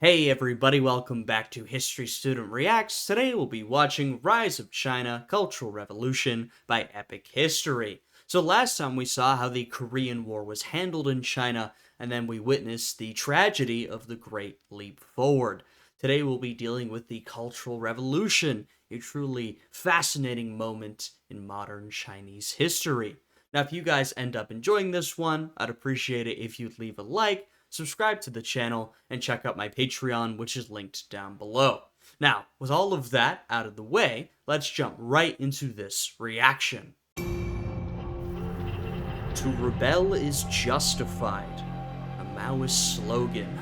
Hey everybody, welcome back to History Student Reacts. Today we'll be watching Rise of China, Cultural Revolution by Epic History. So last time we saw how the Korean War was handled in China, and then we witnessed the tragedy of the Great Leap Forward. Today we'll be dealing with the Cultural Revolution, a truly fascinating moment in modern Chinese history. Now if you guys end up enjoying this one, I'd appreciate it if you'd leave a like, subscribe to the channel, and check out my Patreon, which is linked down below. Now, with all of that out of the way, let's jump right into this reaction. To rebel is justified. A Maoist slogan.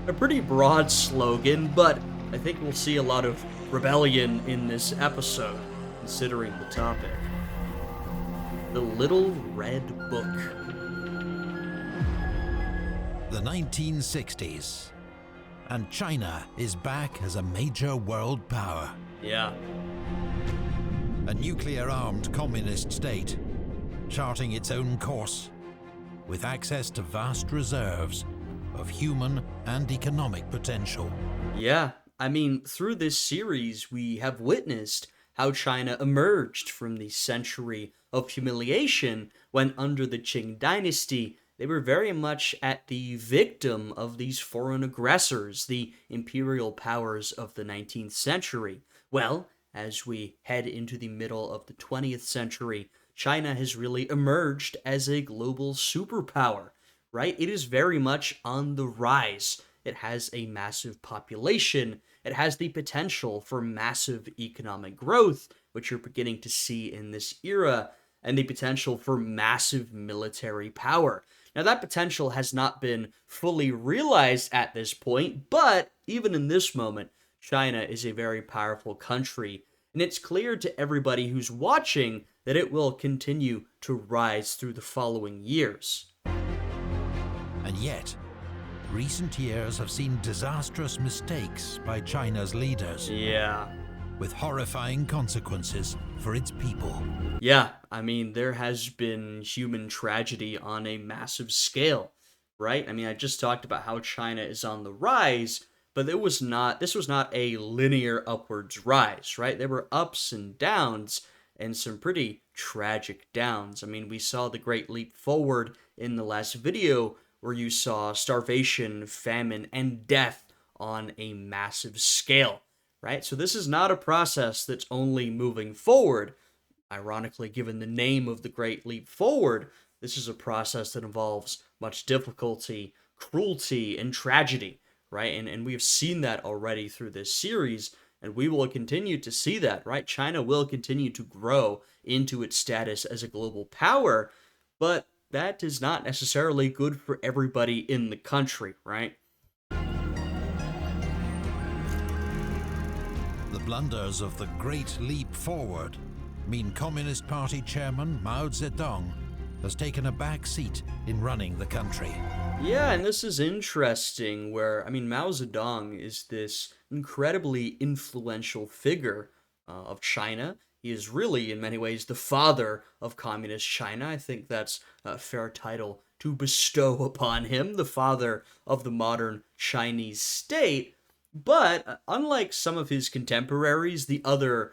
A pretty broad slogan, but I think we'll see a lot of rebellion in this episode, considering the topic. The Little Red Book. The 1960s, and China is back as a major world power. Yeah. A nuclear-armed communist state, charting its own course, with access to vast reserves of human and economic potential. Yeah, I mean, through this series, we have witnessed how China emerged from the century of humiliation when, under the Qing dynasty, they were very much at the victim of these foreign aggressors, the imperial powers of the 19th century. Well, as we head into the middle of the 20th century, China has really emerged as a global superpower, right? It is very much on the rise. It has a massive population. It has the potential for massive economic growth, which you're beginning to see in this era, and the potential for massive military power. Now, that potential has not been fully realized at this point, but even in this moment, China is a very powerful country, and it's clear to everybody who's watching that it will continue to rise through the following years. And yet, recent years have seen disastrous mistakes by China's leaders. Yeah. With horrifying consequences for its people. Yeah, I mean, there has been human tragedy on a massive scale, right? I mean, I just talked about how China is on the rise, but this was not a linear upwards rise, right? There were ups and downs, and some pretty tragic downs. I mean, we saw the Great Leap Forward in the last video, where you saw starvation, famine, and death on a massive scale. Right? So this is not a process that's only moving forward. Ironically, given the name of the Great Leap Forward, this is a process that involves much difficulty, cruelty, and tragedy, right? And we've seen that already through this series, and we will continue to see that, right? China will continue to grow into its status as a global power, but that is not necessarily good for everybody in the country, right? The blunders of the Great Leap Forward mean Communist Party Chairman Mao Zedong has taken a back seat in running the country. Yeah, and this is interesting where, I mean, Mao Zedong is this incredibly influential figure of China. He is really, in many ways, the father of Communist China. I think that's a fair title to bestow upon him, the father of the modern Chinese state. But unlike some of his contemporaries, the other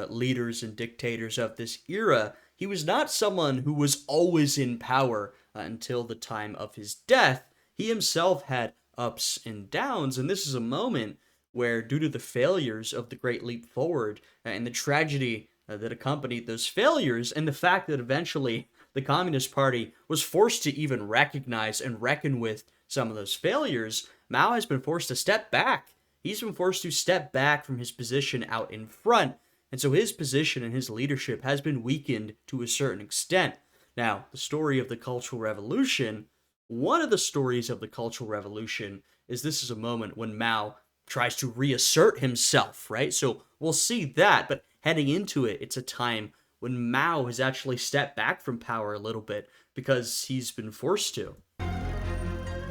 leaders and dictators of this era, he was not someone who was always in power until the time of his death. He himself had ups and downs, and this is a moment where, due to the failures of the Great Leap Forward and the tragedy that accompanied those failures, and the fact that eventually the Communist Party was forced to even recognize and reckon with some of those failures, Mao has been forced to step back. He's been forced to step back from his position out in front, and so his position and his leadership has been weakened to a certain extent. Now, the story of the Cultural Revolution, one of the stories of the Cultural Revolution is this is a moment when Mao tries to reassert himself, right? So we'll see that, but heading into it, it's a time when Mao has actually stepped back from power a little bit because he's been forced to.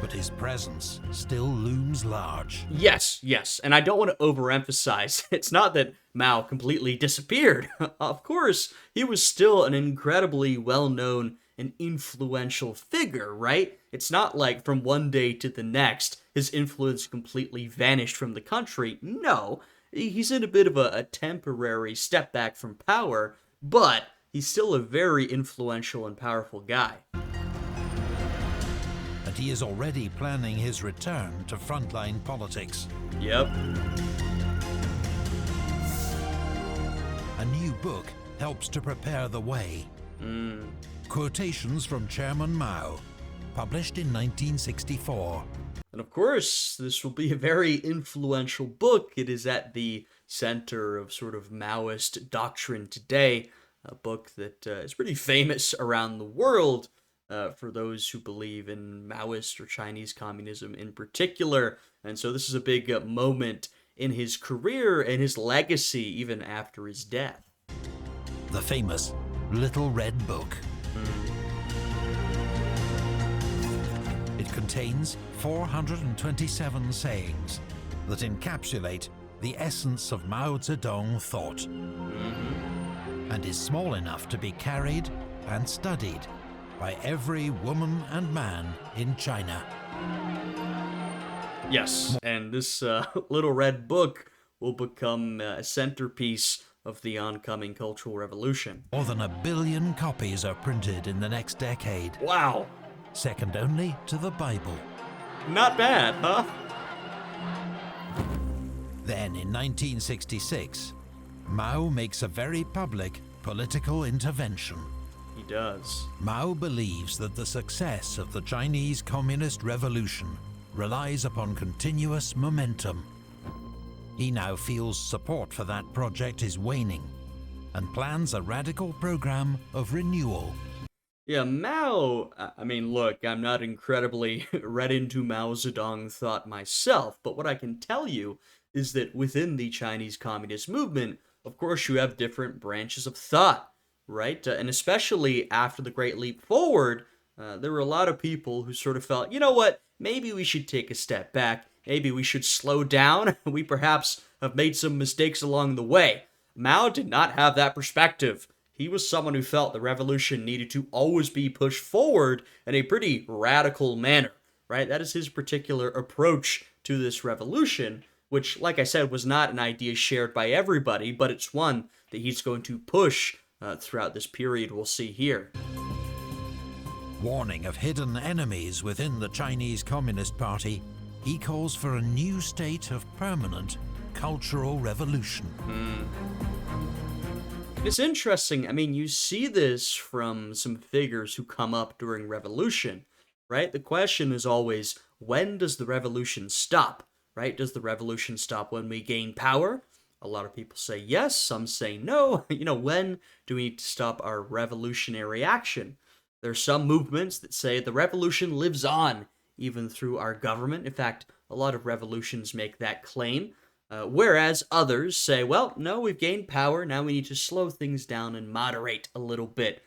But his presence still looms large. Yes, and I don't want to overemphasize. It's not that Mao completely disappeared. Of course, he was still an incredibly well-known and influential figure, right? It's not like from one day to the next, his influence completely vanished from the country. No, he's in a bit of a temporary step back from power, but he's still a very influential and powerful guy. And he is already planning his return to frontline politics. Yep. A new book helps to prepare the way. Quotations from Chairman Mao, published in 1964. And of course, this will be a very influential book. It is at the center of sort of Maoist doctrine today, a book that is pretty famous around the world for those who believe in Maoist or Chinese communism in particular. And so this is a big moment in his career and his legacy even after his death. The famous Little Red Book. It contains 427 sayings that encapsulate the essence of Mao Zedong thought, and is small enough to be carried and studied by every woman and man in China. Yes, and this little red book will become a centerpiece of the oncoming Cultural Revolution. More than 1 billion copies are printed in the next decade, Wow, second only to the Bible. not bad, huh? Then in 1966, Mao makes a very public political intervention. He does. Mao believes that the success of the Chinese Communist Revolution relies upon continuous momentum. He now feels support for that project is waning and plans a radical program of renewal. Yeah, Mao, I mean, look, I'm not incredibly read into Mao Zedong thought myself, but what I can tell you is that within the Chinese Communist movement, of course, you have different branches of thought, right? And especially after the Great Leap Forward, there were a lot of people who sort of felt, you know what, maybe we should take a step back. Maybe we should slow down. We perhaps have made some mistakes along the way. Mao did not have that perspective. He was someone who felt the revolution needed to always be pushed forward in a pretty radical manner, right? That is his particular approach to this revolution, which, like I said, was not an idea shared by everybody, but it's one that he's going to push throughout this period we'll see here. Warning of hidden enemies within the Chinese Communist Party, he calls for a new state of permanent cultural revolution. It's interesting. I mean, you see this from some figures who come up during revolution, right? The question is always, when does the revolution stop, right? Does the revolution stop when we gain power? A lot of people say yes, some say no. When do we need to stop our revolutionary action? There's some movements that say the revolution lives on, even through our government. In fact, a lot of revolutions make that claim. Whereas others say, well, no, we've gained power, now we need to slow things down and moderate a little bit.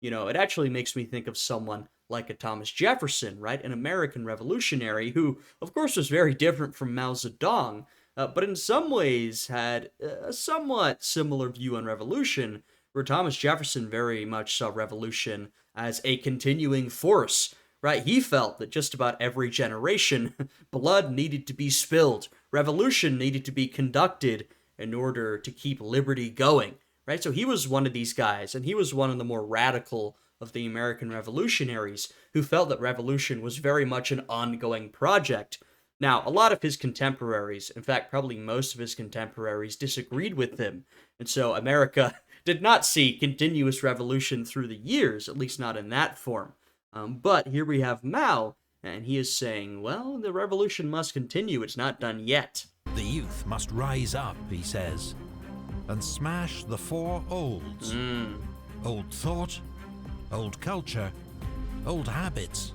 It actually makes me think of someone like a Thomas Jefferson, right? An American revolutionary who, of course, was very different from Mao Zedong, but in some ways had a somewhat similar view on revolution, where Thomas Jefferson very much saw revolution as a continuing force, right? He felt that just about every generation, blood needed to be spilled, revolution needed to be conducted in order to keep liberty going, right? So he was one of these guys, and he was one of the more radical of the American revolutionaries who felt that revolution was very much an ongoing project. Now, a lot of his contemporaries, in fact, probably most of his contemporaries, disagreed with him, and so America did not see continuous revolution through the years, at least not in that form. But here we have Mao, and he is saying, well, the revolution must continue, it's not done yet. The youth must rise up, he says, and smash the four olds. Old thought, old culture, old habits,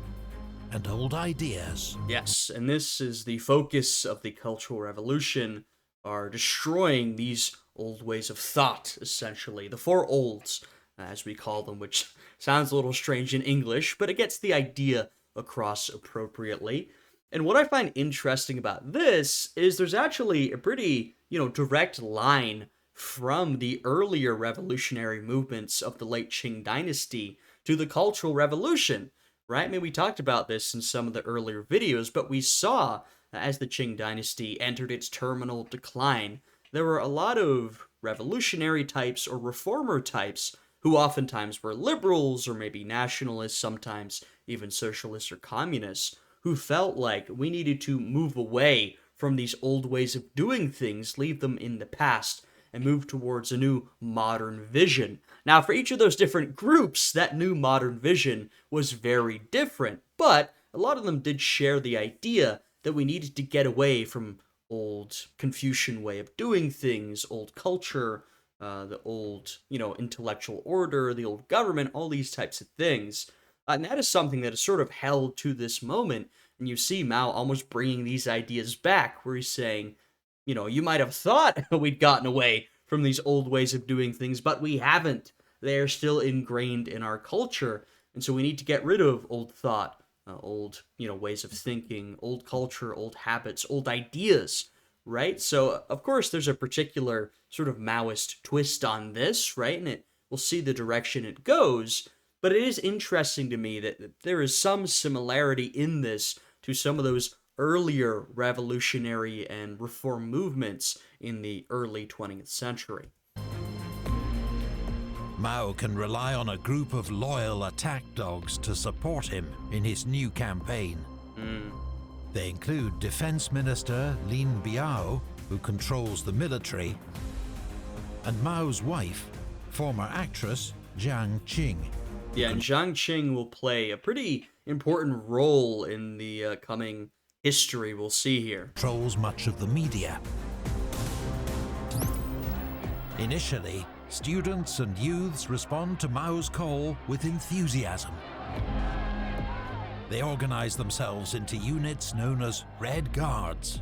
and old ideas. Yes, and this is the focus of the Cultural Revolution, are destroying these old ways of thought, essentially. The four olds, as we call them, which sounds a little strange in English, but it gets the idea across appropriately. And what I find interesting about this is there's actually a pretty, direct line from the earlier revolutionary movements of the late Qing dynasty to the Cultural Revolution. right? I mean, we talked about this in some of the earlier videos, but we saw as the Qing dynasty entered its terminal decline, there were a lot of revolutionary types or reformer types who oftentimes were liberals or maybe nationalists, sometimes even socialists or communists, who felt like we needed to move away from these old ways of doing things, leave them in the past, and move towards a new modern vision. Now, for each of those different groups, that new modern vision was very different, but a lot of them did share the idea that we needed to get away from old Confucian way of doing things, old culture, the old, intellectual order, the old government, all these types of things. And that is something that is sort of held to this moment. And you see Mao almost bringing these ideas back, where he's saying, you might have thought we'd gotten away from these old ways of doing things, but we haven't. They are still ingrained in our culture. And so we need to get rid of old thought, old, ways of thinking, old culture, old habits, old ideas, right? So, of course, there's a particular sort of Maoist twist on this, right? And we'll see the direction it goes. But it is interesting to me that there is some similarity in this to some of those earlier revolutionary and reform movements in the early 20th century. Mao can rely on a group of loyal attack dogs to support him in his new campaign. They include Defense Minister Lin Biao, who controls the military, and Mao's wife, former actress Jiang Qing. Yeah, and Zhang Qing will play a pretty important role in the coming history we'll see here. Controls much of the media. Initially, students and youths respond to Mao's call with enthusiasm. They organize themselves into units known as Red Guards,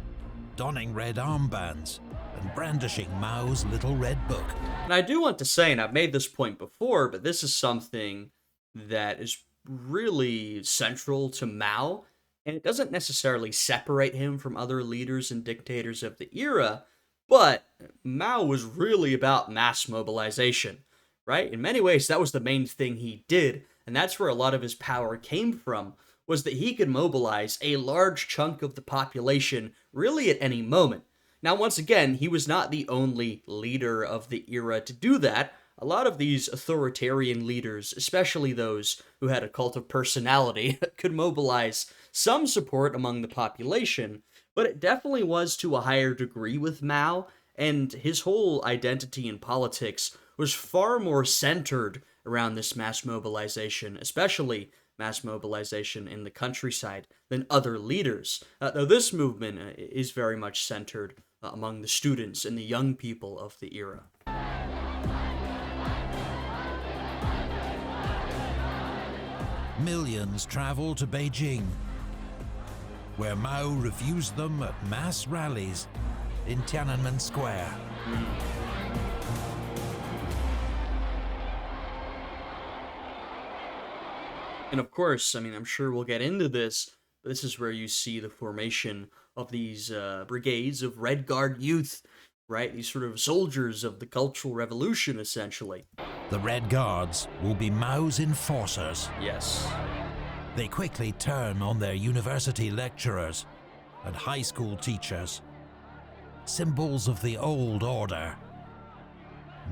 donning red armbands and brandishing Mao's little red book. And I do want to say, and I've made this point before, but this is something that is really central to Mao, and it doesn't necessarily separate him from other leaders and dictators of the era, but Mao was really about mass mobilization, right? In many ways, that was the main thing he did, and that's where a lot of his power came from, was that he could mobilize a large chunk of the population really at any moment. Now, once again, he was not the only leader of the era to do that. A lot of these authoritarian leaders, especially those who had a cult of personality, could mobilize some support among the population, but it definitely was to a higher degree with Mao, and his whole identity in politics was far more centered around this mass mobilization, especially mass mobilization in the countryside, than other leaders. Though this movement is very much centered among the students and the young people of the era. Millions travel to Beijing, where Mao refused them at mass rallies in Tiananmen Square. And of course, I mean, I'm sure we'll get into this, but this is where you see the formation of these brigades of Red Guard youth, right? These sort of soldiers of the Cultural Revolution, essentially. The Red Guards will be Mao's enforcers. Yes. They quickly turn on their university lecturers and high school teachers, symbols of the old order,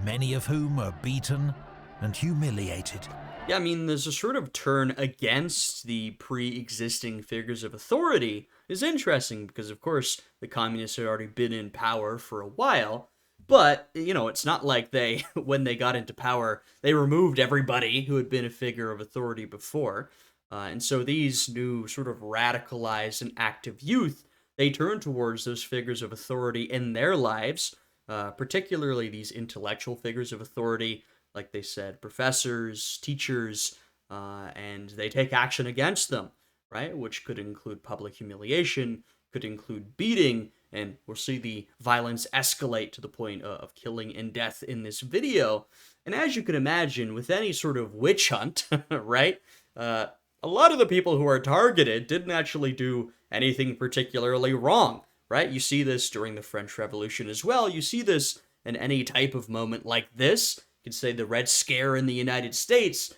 many of whom are beaten and humiliated. Yeah, I mean, there's a sort of turn against the pre-existing figures of authority is interesting because, of course, the communists had already been in power for a while, but, it's not like they, when they got into power, they removed everybody who had been a figure of authority before. And so these new sort of radicalized and active youth, they turn towards those figures of authority in their lives, particularly these intellectual figures of authority, like they said, professors, teachers, and they take action against them, right? Which could include public humiliation, could include beating, and we'll see the violence escalate to the point of killing and death in this video. And as you can imagine, with any sort of witch hunt, right? A lot of the people who are targeted didn't actually do anything particularly wrong, right? You see this during the French Revolution as well. You see this in any type of moment like this. You could say the Red Scare in the United States.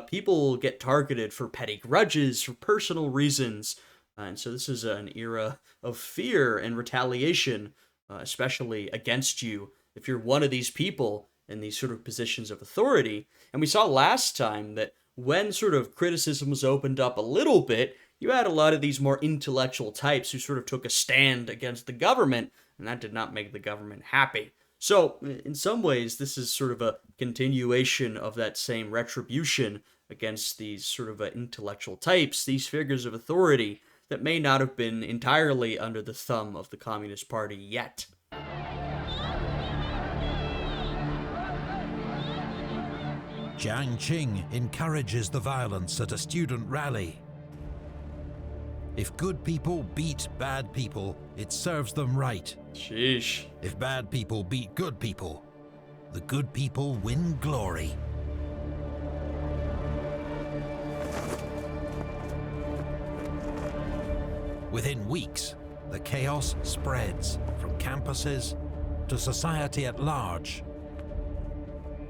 people get targeted for petty grudges, for personal reasons. And so this is an era of fear and retaliation, especially against you if you're one of these people in these sort of positions of authority. And we saw last time that when sort of criticism was opened up a little bit, you had a lot of these more intellectual types who sort of took a stand against the government, and that did not make the government happy. So, in some ways, this is sort of a continuation of that same retribution against these sort of intellectual types, these figures of authority that may not have been entirely under the thumb of the Communist Party yet. Jiang Qing encourages the violence at a student rally. If good people beat bad people, it serves them right. Sheesh. If bad people beat good people, the good people win glory. Within weeks, the chaos spreads from campuses to society at large,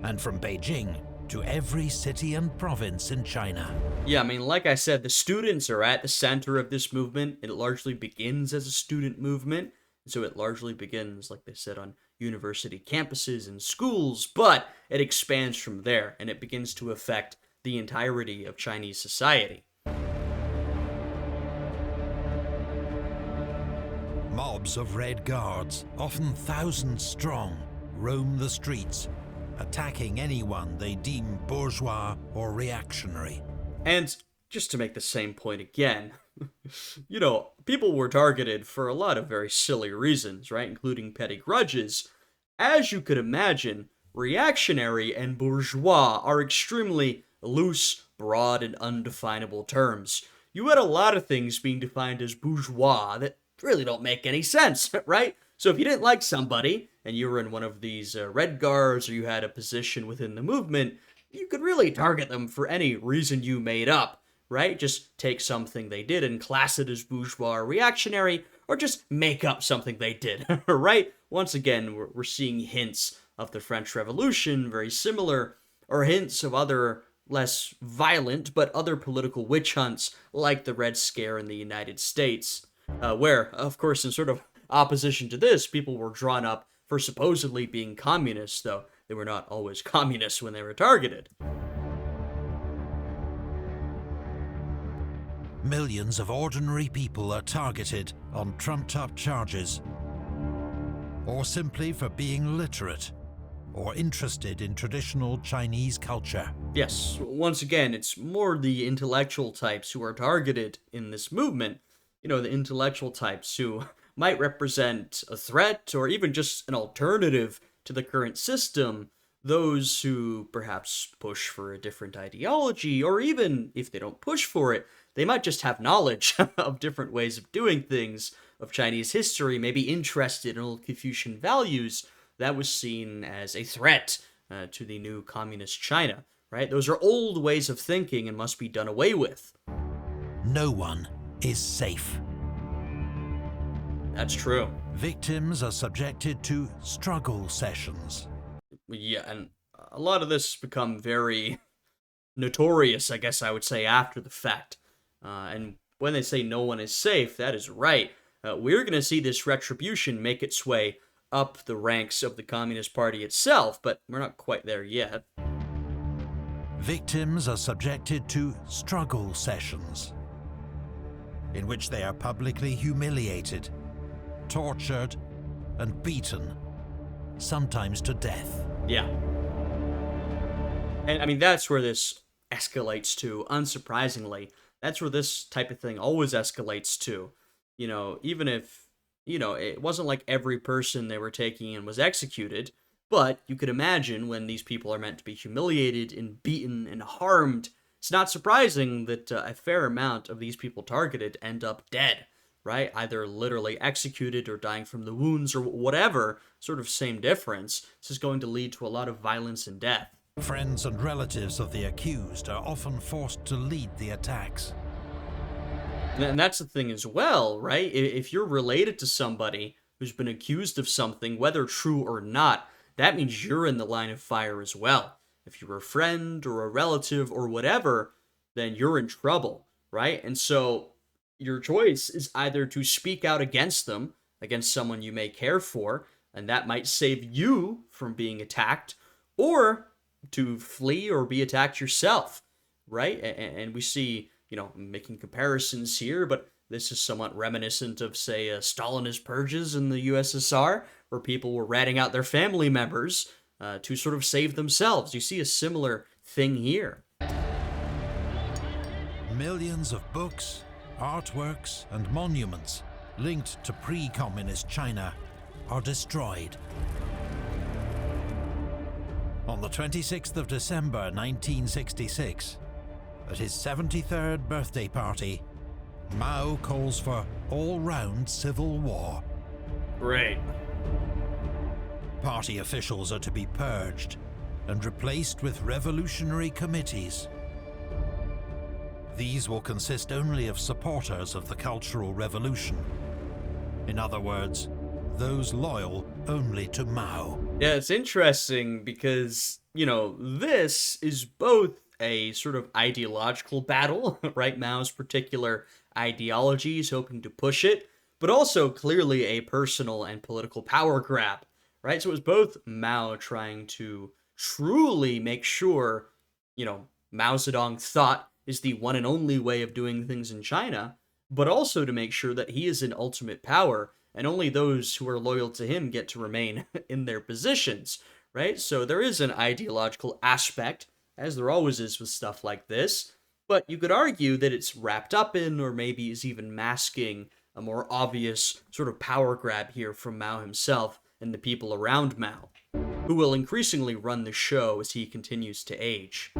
and from Beijing to every city and province in China. Yeah, I mean, like I said, the students are at the center of this movement. It largely begins as a student movement. So it largely begins, like they said, on university campuses and schools, but it expands from there, and it begins to affect the entirety of Chinese society. Mobs of Red Guards, often thousands strong, roam the streets, attacking anyone they deem bourgeois or reactionary. And just to make the same point again, people were targeted for a lot of very silly reasons, right? Including petty grudges. As you could imagine, reactionary and bourgeois are extremely loose, broad, and undefinable terms. You had a lot of things being defined as bourgeois that really don't make any sense, right? So if you didn't like somebody, and you were in one of these Red Guards, or you had a position within the movement, you could really target them for any reason you made up, right? Just take something they did and class it as bourgeois or reactionary, or just make up something they did, right? Once again, we're seeing hints of the French Revolution, very similar, or hints of other less violent, but other political witch hunts, like the Red Scare in the United States, where, of course, in sort of opposition to this, people were drawn up for supposedly being communists, though they were not always communists when they were targeted. Millions of ordinary people are targeted on trumped-up charges, or simply for being literate or interested in traditional Chinese culture. Yes, once again, it's more the intellectual types who are targeted in this movement. The intellectual types who might represent a threat or even just an alternative to the current system. Those who perhaps push for a different ideology, or even if they don't push for it, they might just have knowledge of different ways of doing things, of Chinese history, maybe interested in old Confucian values. That was seen as a threat to the new communist China, right? Those are old ways of thinking and must be done away with. No one is safe. That's true. Victims are subjected to struggle sessions. Yeah, and a lot of this has become very notorious, I guess I would say, after the fact. And when they say no one is safe, that is right. We're going to see this retribution make its way up the ranks of the Communist Party itself, but we're not quite there yet. Victims are subjected to struggle sessions, in which they are publicly humiliated, tortured, and beaten, sometimes to death. Yeah. And I mean, that's where this escalates to, unsurprisingly. That's where this type of thing always escalates to. Even if, it wasn't like every person they were taking in was executed, but you could imagine when these people are meant to be humiliated and beaten and harmed, it's not surprising that a fair amount of these people targeted end up dead, right? Either literally executed or dying from the wounds or whatever, sort of same difference. This is going to lead to a lot of violence and death. Friends and relatives of the accused are often forced to lead the attacks. And that's the thing as well, right? If you're related to somebody who's been accused of something, whether true or not, that means you're in the line of fire as well. if you're a friend or a relative or whatever, then you're in trouble, right? And so your choice is either to speak out against them, against someone you may care for, and that might save you from being attacked, or to flee or be attacked yourself, right? And we see, making comparisons here, but this is somewhat reminiscent of, say, Stalinist purges in the USSR, where people were ratting out their family members to sort of save themselves. You see a similar thing here. Millions of books, artworks, and monuments linked to pre-communist China are destroyed. On the 26th of December 1966, at his 73rd birthday party, Mao calls for all-round civil war. Great. Party officials are to be purged and replaced with revolutionary committees. These will consist only of supporters of the Cultural Revolution. In other words, those loyal only to Mao. Yeah, it's interesting because, this is both a sort of ideological battle, right? Mao's particular ideology is hoping to push it, but also clearly a personal and political power grab, right? So it was both Mao trying to truly make sure, Mao Zedong thought is the one and only way of doing things in China, but also to make sure that he is in ultimate power and only those who are loyal to him get to remain in their positions, right? So there is an ideological aspect, as there always is with stuff like this, but you could argue that it's wrapped up in, or maybe is even masking, a more obvious sort of power grab here from Mao himself and the people around Mao, who will increasingly run the show as he continues to age.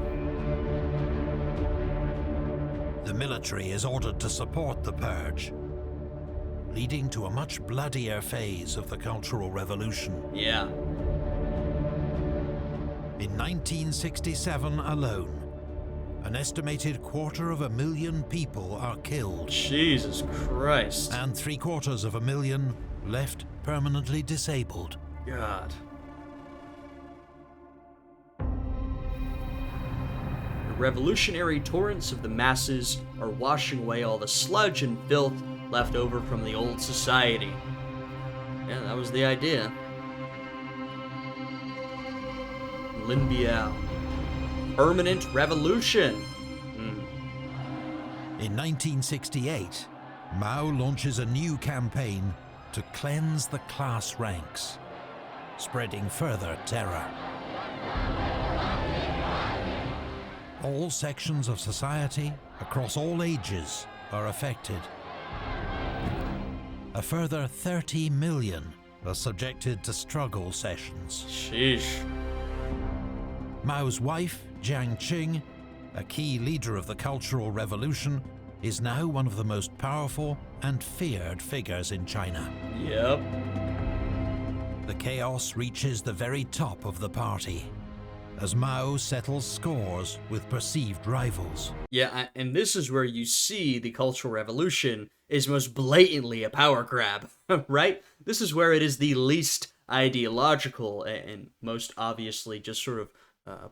The military is ordered to support the purge, leading to a much bloodier phase of the Cultural Revolution. Yeah. In 1967 alone, an estimated 250,000 people are killed. Jesus Christ. And 750,000 left permanently disabled. God. The revolutionary torrents of the masses are washing away all the sludge and filth left over from the old society. Yeah, that was the idea. Lin Biao. Permanent revolution. In 1968, Mao launches a new campaign to cleanse the class ranks, spreading further terror. All sections of society, across all ages, are affected. A further 30 million are subjected to struggle sessions. Sheesh. Mao's wife, Jiang Qing, a key leader of the Cultural Revolution, is now one of the most powerful and feared figures in China. Yep. The chaos reaches the very top of the party, as Mao settles scores with perceived rivals. Yeah, and this is where you see the Cultural Revolution is most blatantly a power grab, right? This is where it is the least ideological and most obviously just sort of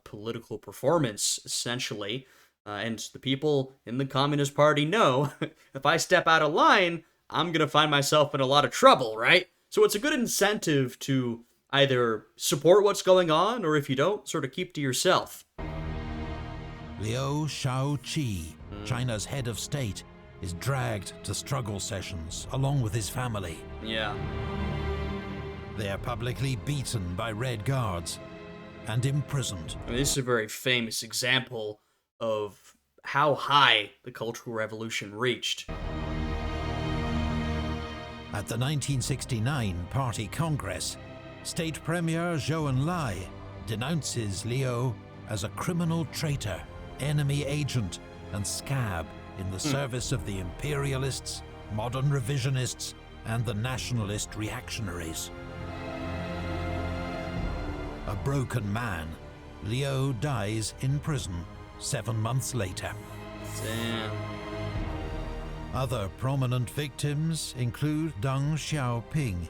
political performance, essentially. And the people in the Communist Party know if I step out of line, I'm going to find myself in a lot of trouble, right? So it's a good incentive to either support what's going on, or if you don't, sort of keep to yourself. Liu Shaoqi, China's head of state, is dragged to struggle sessions along with his family. Yeah. They are publicly beaten by Red Guards and imprisoned. I mean, this is a very famous example of how high the Cultural Revolution reached. At the 1969 Party Congress, State Premier Zhou Enlai denounces Liu as a criminal traitor, enemy agent, and scab in the service of the imperialists, modern revisionists, and the nationalist reactionaries. A broken man, Liu dies in prison 7 months later. Damn. Other prominent victims include Deng Xiaoping,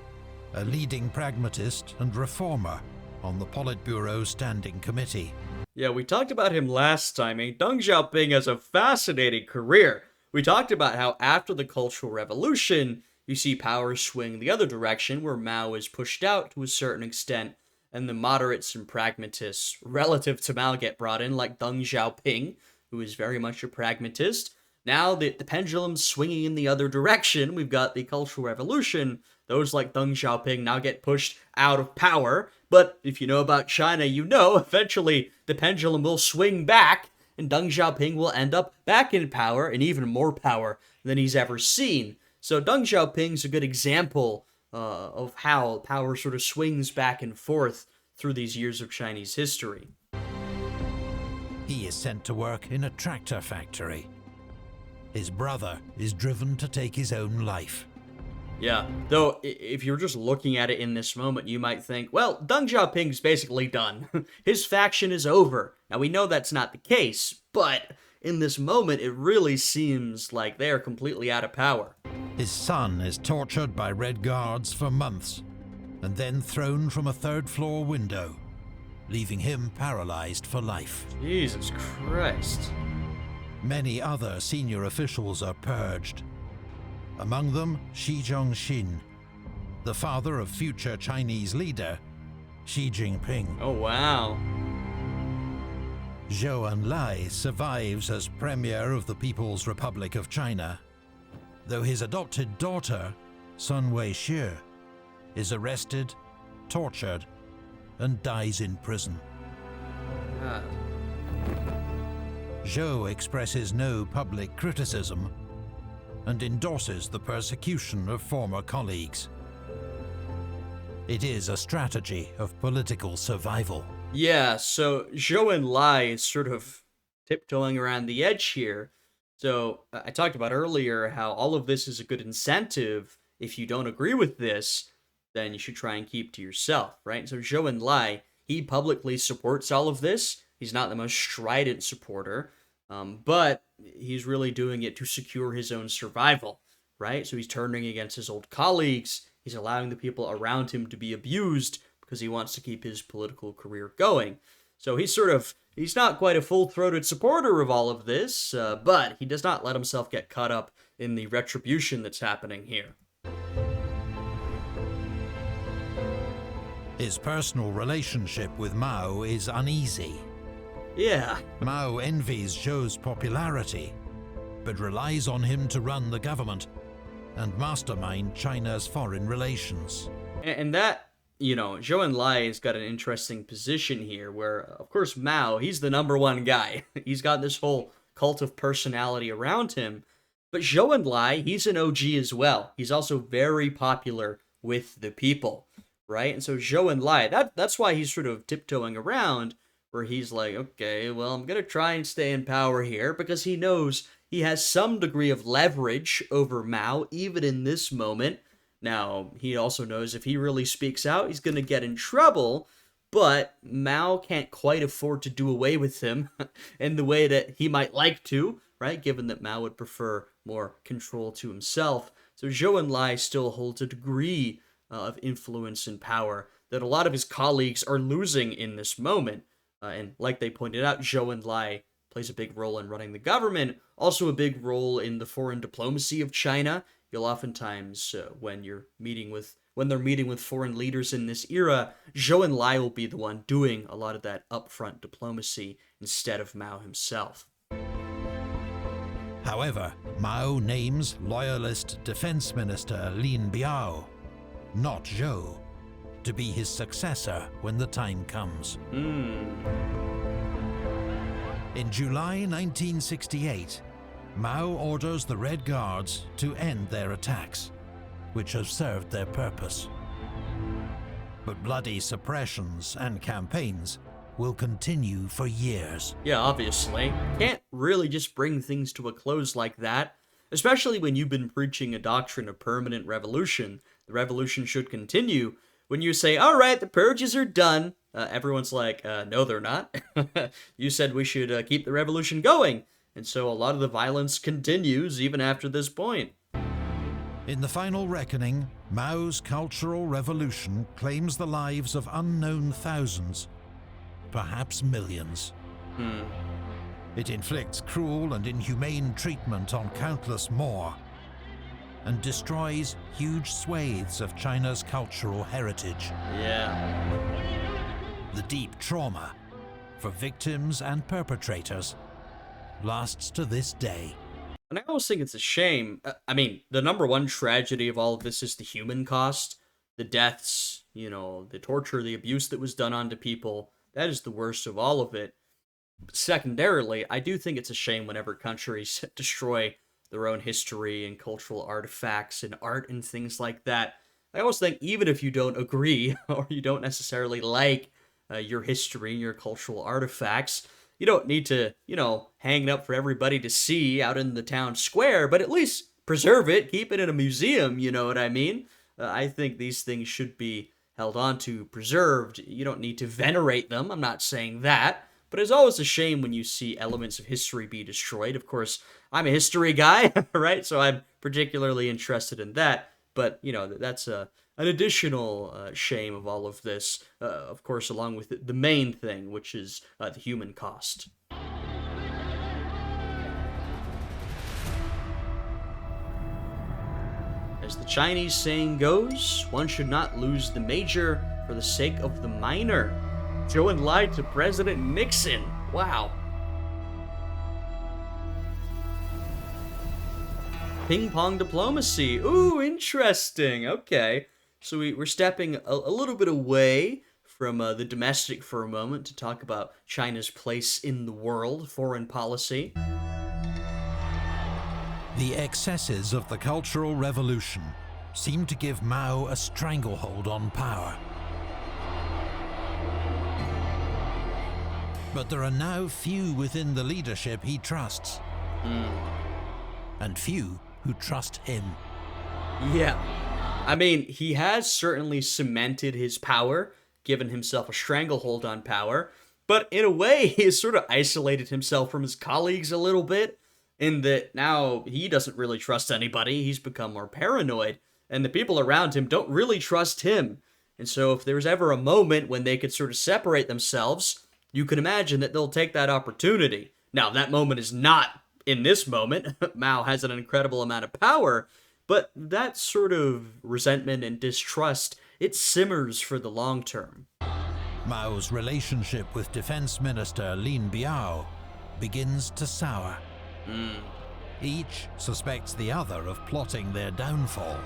a leading pragmatist and reformer on the Politburo Standing Committee. Yeah, we talked about him last time. Deng Xiaoping has a fascinating career. We talked about how after the Cultural Revolution, you see power swing the other direction, where Mao is pushed out to a certain extent, and the moderates and pragmatists relative to Mao get brought in, like Deng Xiaoping, who is very much a pragmatist. Now the pendulum's swinging in the other direction. We've got the Cultural Revolution. Those like Deng Xiaoping now get pushed out of power. But if you know about China, you know eventually the pendulum will swing back, and Deng Xiaoping will end up back in power, and even more power than he's ever seen. So Deng Xiaoping's a good example of how power sort of swings back and forth through these years of Chinese history. He is sent to work in a tractor factory. His brother is driven to take his own life. Yeah, though if you're just looking at it in this moment, you might think, well, Deng Xiaoping's basically done. His faction is over. Now, we know that's not the case, but in this moment, it really seems like they are completely out of power. His son is tortured by Red Guards for months, and then thrown from a third-floor window, leaving him paralyzed for life. Jesus Christ. Many other senior officials are purged. Among them, Xi Jinping, the father of future Chinese leader Xi Jinping. Oh, wow. Zhou Enlai survives as Premier of the People's Republic of China, though his adopted daughter, Sun Weixue, is arrested, tortured, and dies in prison. God. Zhou expresses no public criticism and endorses the persecution of former colleagues. It is a strategy of political survival. Yeah, so Zhou Enlai is sort of tiptoeing around the edge here. So I talked about earlier how all of this is a good incentive. If you don't agree with this, then you should try and keep to yourself, right? So Zhou Enlai, he publicly supports all of this. He's not the most strident supporter, but he's really doing it to secure his own survival, right? So he's turning against his old colleagues. He's allowing the people around him to be abused because he wants to keep his political career going. So he's not quite a full-throated supporter of all of this, but he does not let himself get caught up in the retribution that's happening here. His personal relationship with Mao is uneasy. Yeah. Mao envies Zhou's popularity, but relies on him to run the government and mastermind China's foreign relations. And that, Zhou Enlai has got an interesting position here where, of course, Mao, he's the number one guy. He's got this whole cult of personality around him. But Zhou Enlai, he's an OG as well. He's also very popular with the people, right? And so Zhou Enlai, that's why he's sort of tiptoeing around, where he's like, okay, well, I'm going to try and stay in power here, because he knows he has some degree of leverage over Mao, even in this moment. Now, he also knows if he really speaks out, he's going to get in trouble, but Mao can't quite afford to do away with him in the way that he might like to, right? Given that Mao would prefer more control to himself. So Zhou Enlai still holds a degree of influence and power that a lot of his colleagues are losing in this moment. And like they pointed out, Zhou Enlai plays a big role in running the government, also a big role in the foreign diplomacy of China. You'll oftentimes, when they're meeting with foreign leaders in this era, Zhou Enlai will be the one doing a lot of that upfront diplomacy instead of Mao himself. However, Mao names loyalist Defense Minister Lin Biao, not Zhou, to be his successor when the time comes. In July 1968, Mao orders the Red Guards to end their attacks, which have served their purpose. But bloody suppressions and campaigns will continue for years. Yeah, obviously. Can't really just bring things to a close like that, especially when you've been preaching a doctrine of permanent revolution. The revolution should continue. When you say, all right, the purges are done, everyone's like, no, they're not. You said we should keep the revolution going. And so a lot of the violence continues even after this point. In the final reckoning, Mao's Cultural Revolution claims the lives of unknown thousands, perhaps millions. Hmm. It inflicts cruel and inhumane treatment on countless more, and destroys huge swathes of China's cultural heritage. Yeah. The deep trauma, for victims and perpetrators, lasts to this day. And I always think it's a shame. I mean, the number one tragedy of all of this is the human cost. The deaths, the torture, the abuse that was done onto people. That is the worst of all of it. Secondarily, I do think it's a shame whenever countries destroy their own history and cultural artifacts and art and things like that. I always think even if you don't agree or you don't necessarily like your history and your cultural artifacts, you don't need to, hang it up for everybody to see out in the town square, but at least preserve it, keep it in a museum, you know what I mean? I think these things should be held on to, preserved. You don't need to venerate them, I'm not saying that. But it's always a shame when you see elements of history be destroyed. Of course, I'm a history guy, right? So I'm particularly interested in that. But, that's an additional shame of all of this, of course, along with the main thing, which is the human cost. As the Chinese saying goes, one should not lose the major for the sake of the minor. Zhou Enlai to President Nixon. Wow. Ping pong diplomacy. Ooh, interesting. Okay. So we're stepping a little bit away from the domestic for a moment to talk about China's place in the world, foreign policy. The excesses of the Cultural Revolution seemed to give Mao a stranglehold on power. But there are now few within the leadership he trusts. And few who trust him. Yeah. I mean, he has certainly cemented his power, given himself a stranglehold on power, but in a way, he has sort of isolated himself from his colleagues a little bit, in that now he doesn't really trust anybody. He's become more paranoid, and the people around him don't really trust him. And so if there's ever a moment when they could sort of separate themselves, you can imagine that they'll take that opportunity. Now, that moment is not in this moment. Mao has an incredible amount of power, but that sort of resentment and distrust, it simmers for the long term. Mao's relationship with Defense Minister Lin Biao begins to sour. Each suspects the other of plotting their downfall.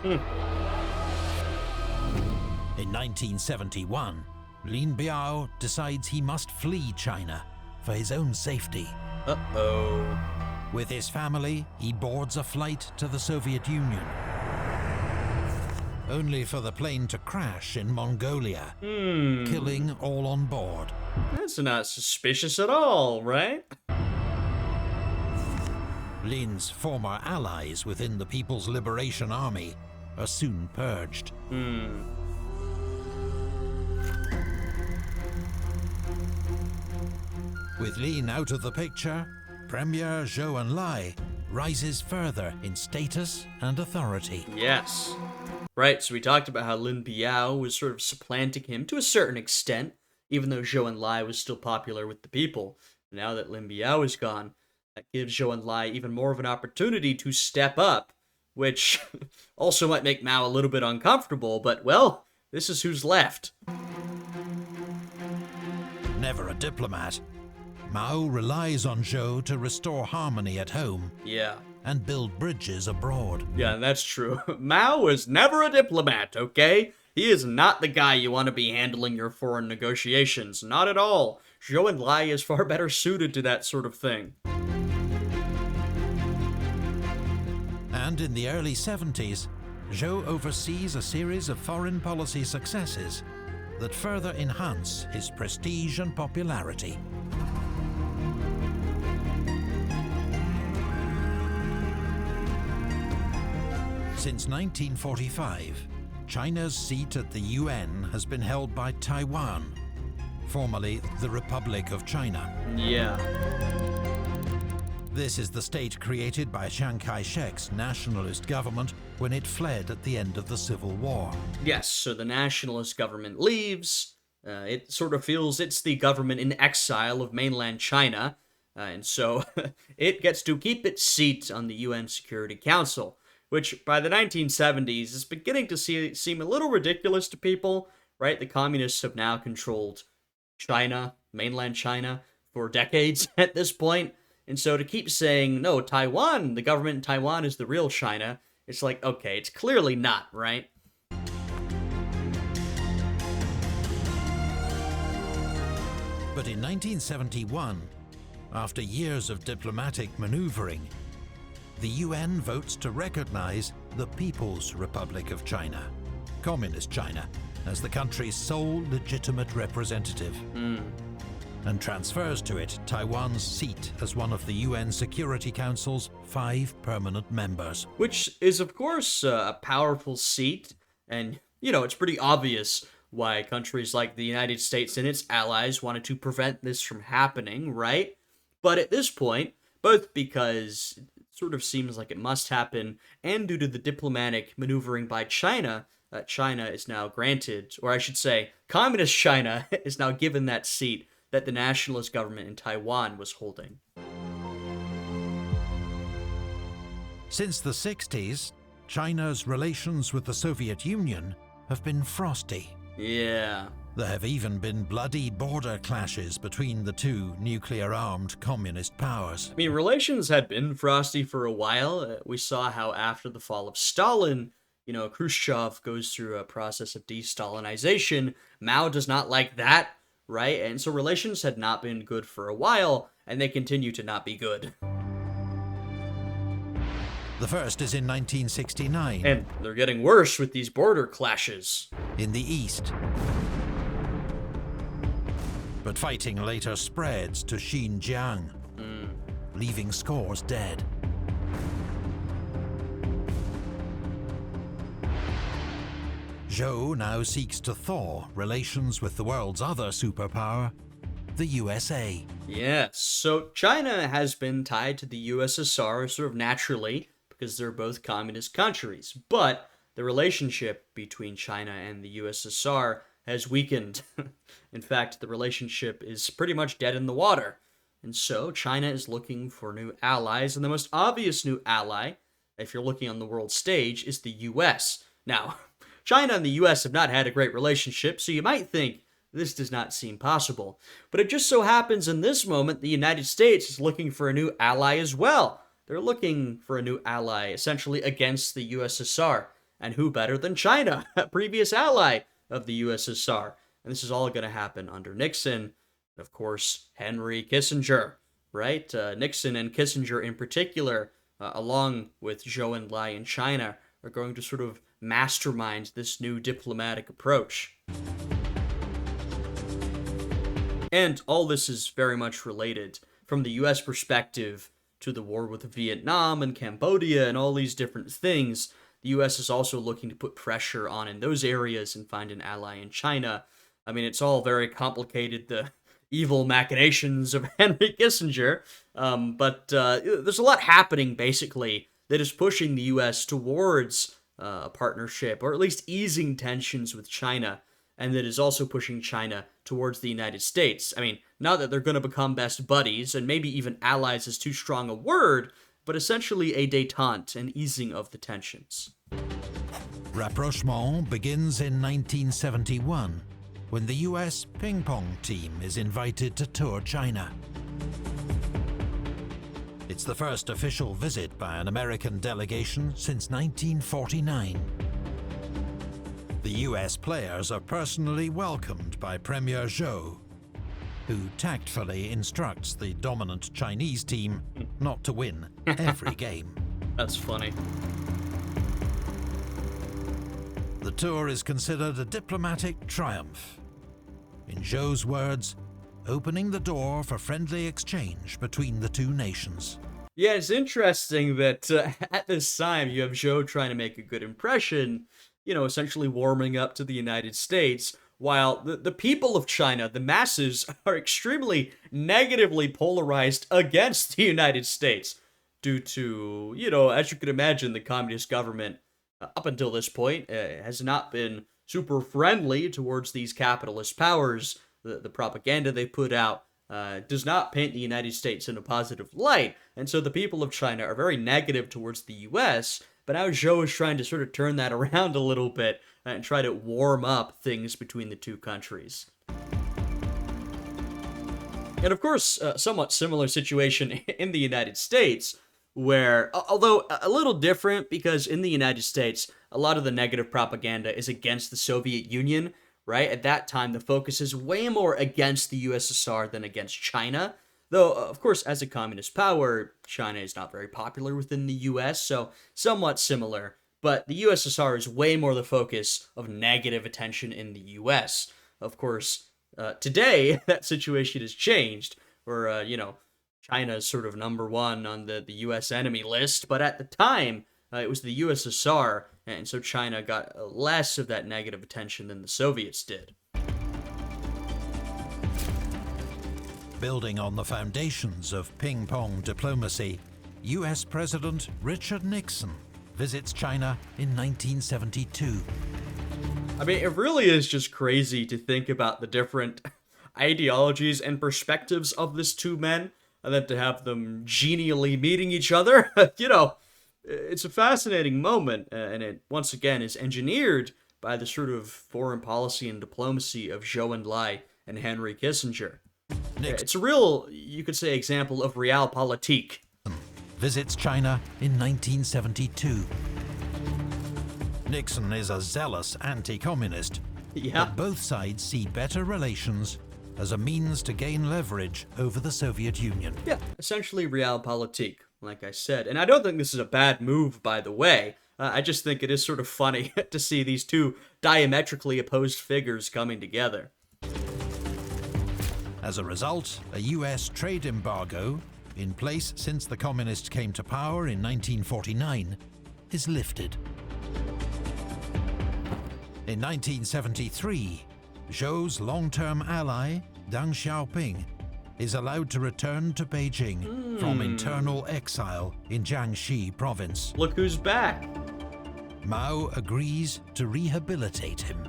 In 1971, Lin Biao decides he must flee China for his own safety. Uh-oh. With his family, he boards a flight to the Soviet Union, only for the plane to crash in Mongolia, killing all on board. That's not suspicious at all, right? Lin's former allies within the People's Liberation Army are soon purged. With Lin out of the picture, Premier Zhou Enlai rises further in status and authority. Yes. Right, so we talked about how Lin Biao was sort of supplanting him to a certain extent, even though Zhou Enlai was still popular with the people. Now that Lin Biao is gone, that gives Zhou Enlai even more of an opportunity to step up, which also might make Mao a little bit uncomfortable, but, well, this is who's left. Never a diplomat, Mao relies on Zhou to restore harmony at home Yeah. and build bridges abroad. Yeah, that's true. Mao was never a diplomat, okay? He is not the guy you want to be handling your foreign negotiations. Not at all. Zhou Enlai is far better suited to that sort of thing. And in the early 70s, Zhou oversees a series of foreign policy successes that further enhance his prestige and popularity. Since 1945, China's seat at the UN has been held by Taiwan, formerly the Republic of China. Yeah. This is the state created by Chiang Kai-shek's nationalist government when it fled at the end of the Civil War. Yes, so the nationalist government leaves, It sort of feels it's the government in exile of mainland China, and so it gets to keep its seat on the UN Security Council, which by the 1970s is beginning to seem a little ridiculous to people, right? The communists have now controlled China, mainland China, for decades at this point. And so to keep saying, no, Taiwan, the government in Taiwan is the real China, it's like, okay, it's clearly not, right? But in 1971, after years of diplomatic maneuvering, the UN votes to recognize the People's Republic of China, Communist China, as the country's sole legitimate representative, and transfers to it Taiwan's seat as one of the UN Security Council's 5 permanent members. Which is, of course, a powerful seat, and, it's pretty obvious why countries like the United States and its allies wanted to prevent this from happening, right? But at this point, both because it sort of seems like it must happen, and due to the diplomatic maneuvering by China, China is now granted, or I should say, Communist China is now given that seat that the nationalist government in Taiwan was holding. Since the 60s, China's relations with the Soviet Union have been frosty. Yeah. There have even been bloody border clashes between the two nuclear-armed communist powers. I mean, relations had been frosty for a while. We saw how after the fall of Stalin, Khrushchev goes through a process of de-Stalinization. Mao does not like that, right? And so relations had not been good for a while, and they continue to not be good. The first is in 1969. And they're getting worse with these border clashes. In the east. But fighting later spreads to Xinjiang, leaving scores dead. Zhou now seeks to thaw relations with the world's other superpower, the USA. Yes, so China has been tied to the USSR sort of naturally, because they're both communist countries. But the relationship between China and the USSR has weakened. In fact, the relationship is pretty much dead in the water. And so China is looking for new allies, and the most obvious new ally, if you're looking on the world stage, is the US. Now, China and the US have not had a great relationship, so you might think this does not seem possible. But it just so happens in this moment the United States is looking for a new ally as well. They're looking for a new ally, essentially against the USSR. And who better than China, a previous ally of the USSR? And this is all going to happen under Nixon, and of course, Henry Kissinger, right? Nixon and Kissinger in particular, along with Zhou Enlai in China, are going to sort of mastermind this new diplomatic approach. And all this is very much related, from the US perspective, to the war with Vietnam and Cambodia and all these different things. The US is also looking to put pressure on in those areas and find an ally in China. I mean, it's all very complicated, the evil machinations of Henry Kissinger, but there's a lot happening, basically, that is pushing the US towards a partnership, or at least easing tensions with China, and that is also pushing China towards the United States. I mean, not that they're going to become best buddies, and maybe even allies is too strong a word, but essentially a détente, an easing of the tensions. Rapprochement begins in 1971, when the US ping pong team is invited to tour China. It's the first official visit by an American delegation since 1949. The US players are personally welcomed by Premier Zhou, who tactfully instructs the dominant Chinese team not to win every game. That's funny. The tour is considered a diplomatic triumph. In Zhou's words, opening the door for friendly exchange between the two nations. Yeah, it's interesting that at this time you have Zhou trying to make a good impression, essentially warming up to the United States, while the people of China, the masses, are extremely negatively polarized against the United States due to, as you can imagine, the communist government, up until this point, has not been super friendly towards these capitalist powers. The propaganda they put out does not paint the United States in a positive light, and so the people of China are very negative towards the US. But now Zhou is trying to sort of turn that around a little bit and try to warm up things between the two countries. And of course, a somewhat similar situation in the United States, where, although a little different, because in the United States, a lot of the negative propaganda is against the Soviet Union, right? At that time, the focus is way more against the USSR than against China. Though, of course, as a communist power, China is not very popular within the US, so somewhat similar. But the USSR is way more the focus of negative attention in the US. Of course, today, that situation has changed, where, China is sort of number one on the US enemy list, but at the time, it was the USSR, and so China got less of that negative attention than the Soviets did. Building on the foundations of ping-pong diplomacy, US President Richard Nixon visits China in 1972. I mean, it really is just crazy to think about the different ideologies and perspectives of these two men, and then to have them genially meeting each other. It's a fascinating moment, and it once again is engineered by the sort of foreign policy and diplomacy of Zhou Enlai and Henry Kissinger. It's a real, you could say, example of realpolitik. Visits China in 1972. Nixon is a zealous anti-communist, but both sides see better relations as a means to gain leverage over the Soviet Union. Yeah, essentially realpolitik, like I said. And I don't think this is a bad move, by the way. I just think it is sort of funny to see these two diametrically opposed figures coming together. As a result, a US trade embargo, in place since the communists came to power in 1949, is lifted. In 1973, Zhou's long-term ally, Deng Xiaoping, is allowed to return to Beijing from internal exile in Jiangxi province. Look who's back. Mao agrees to rehabilitate him.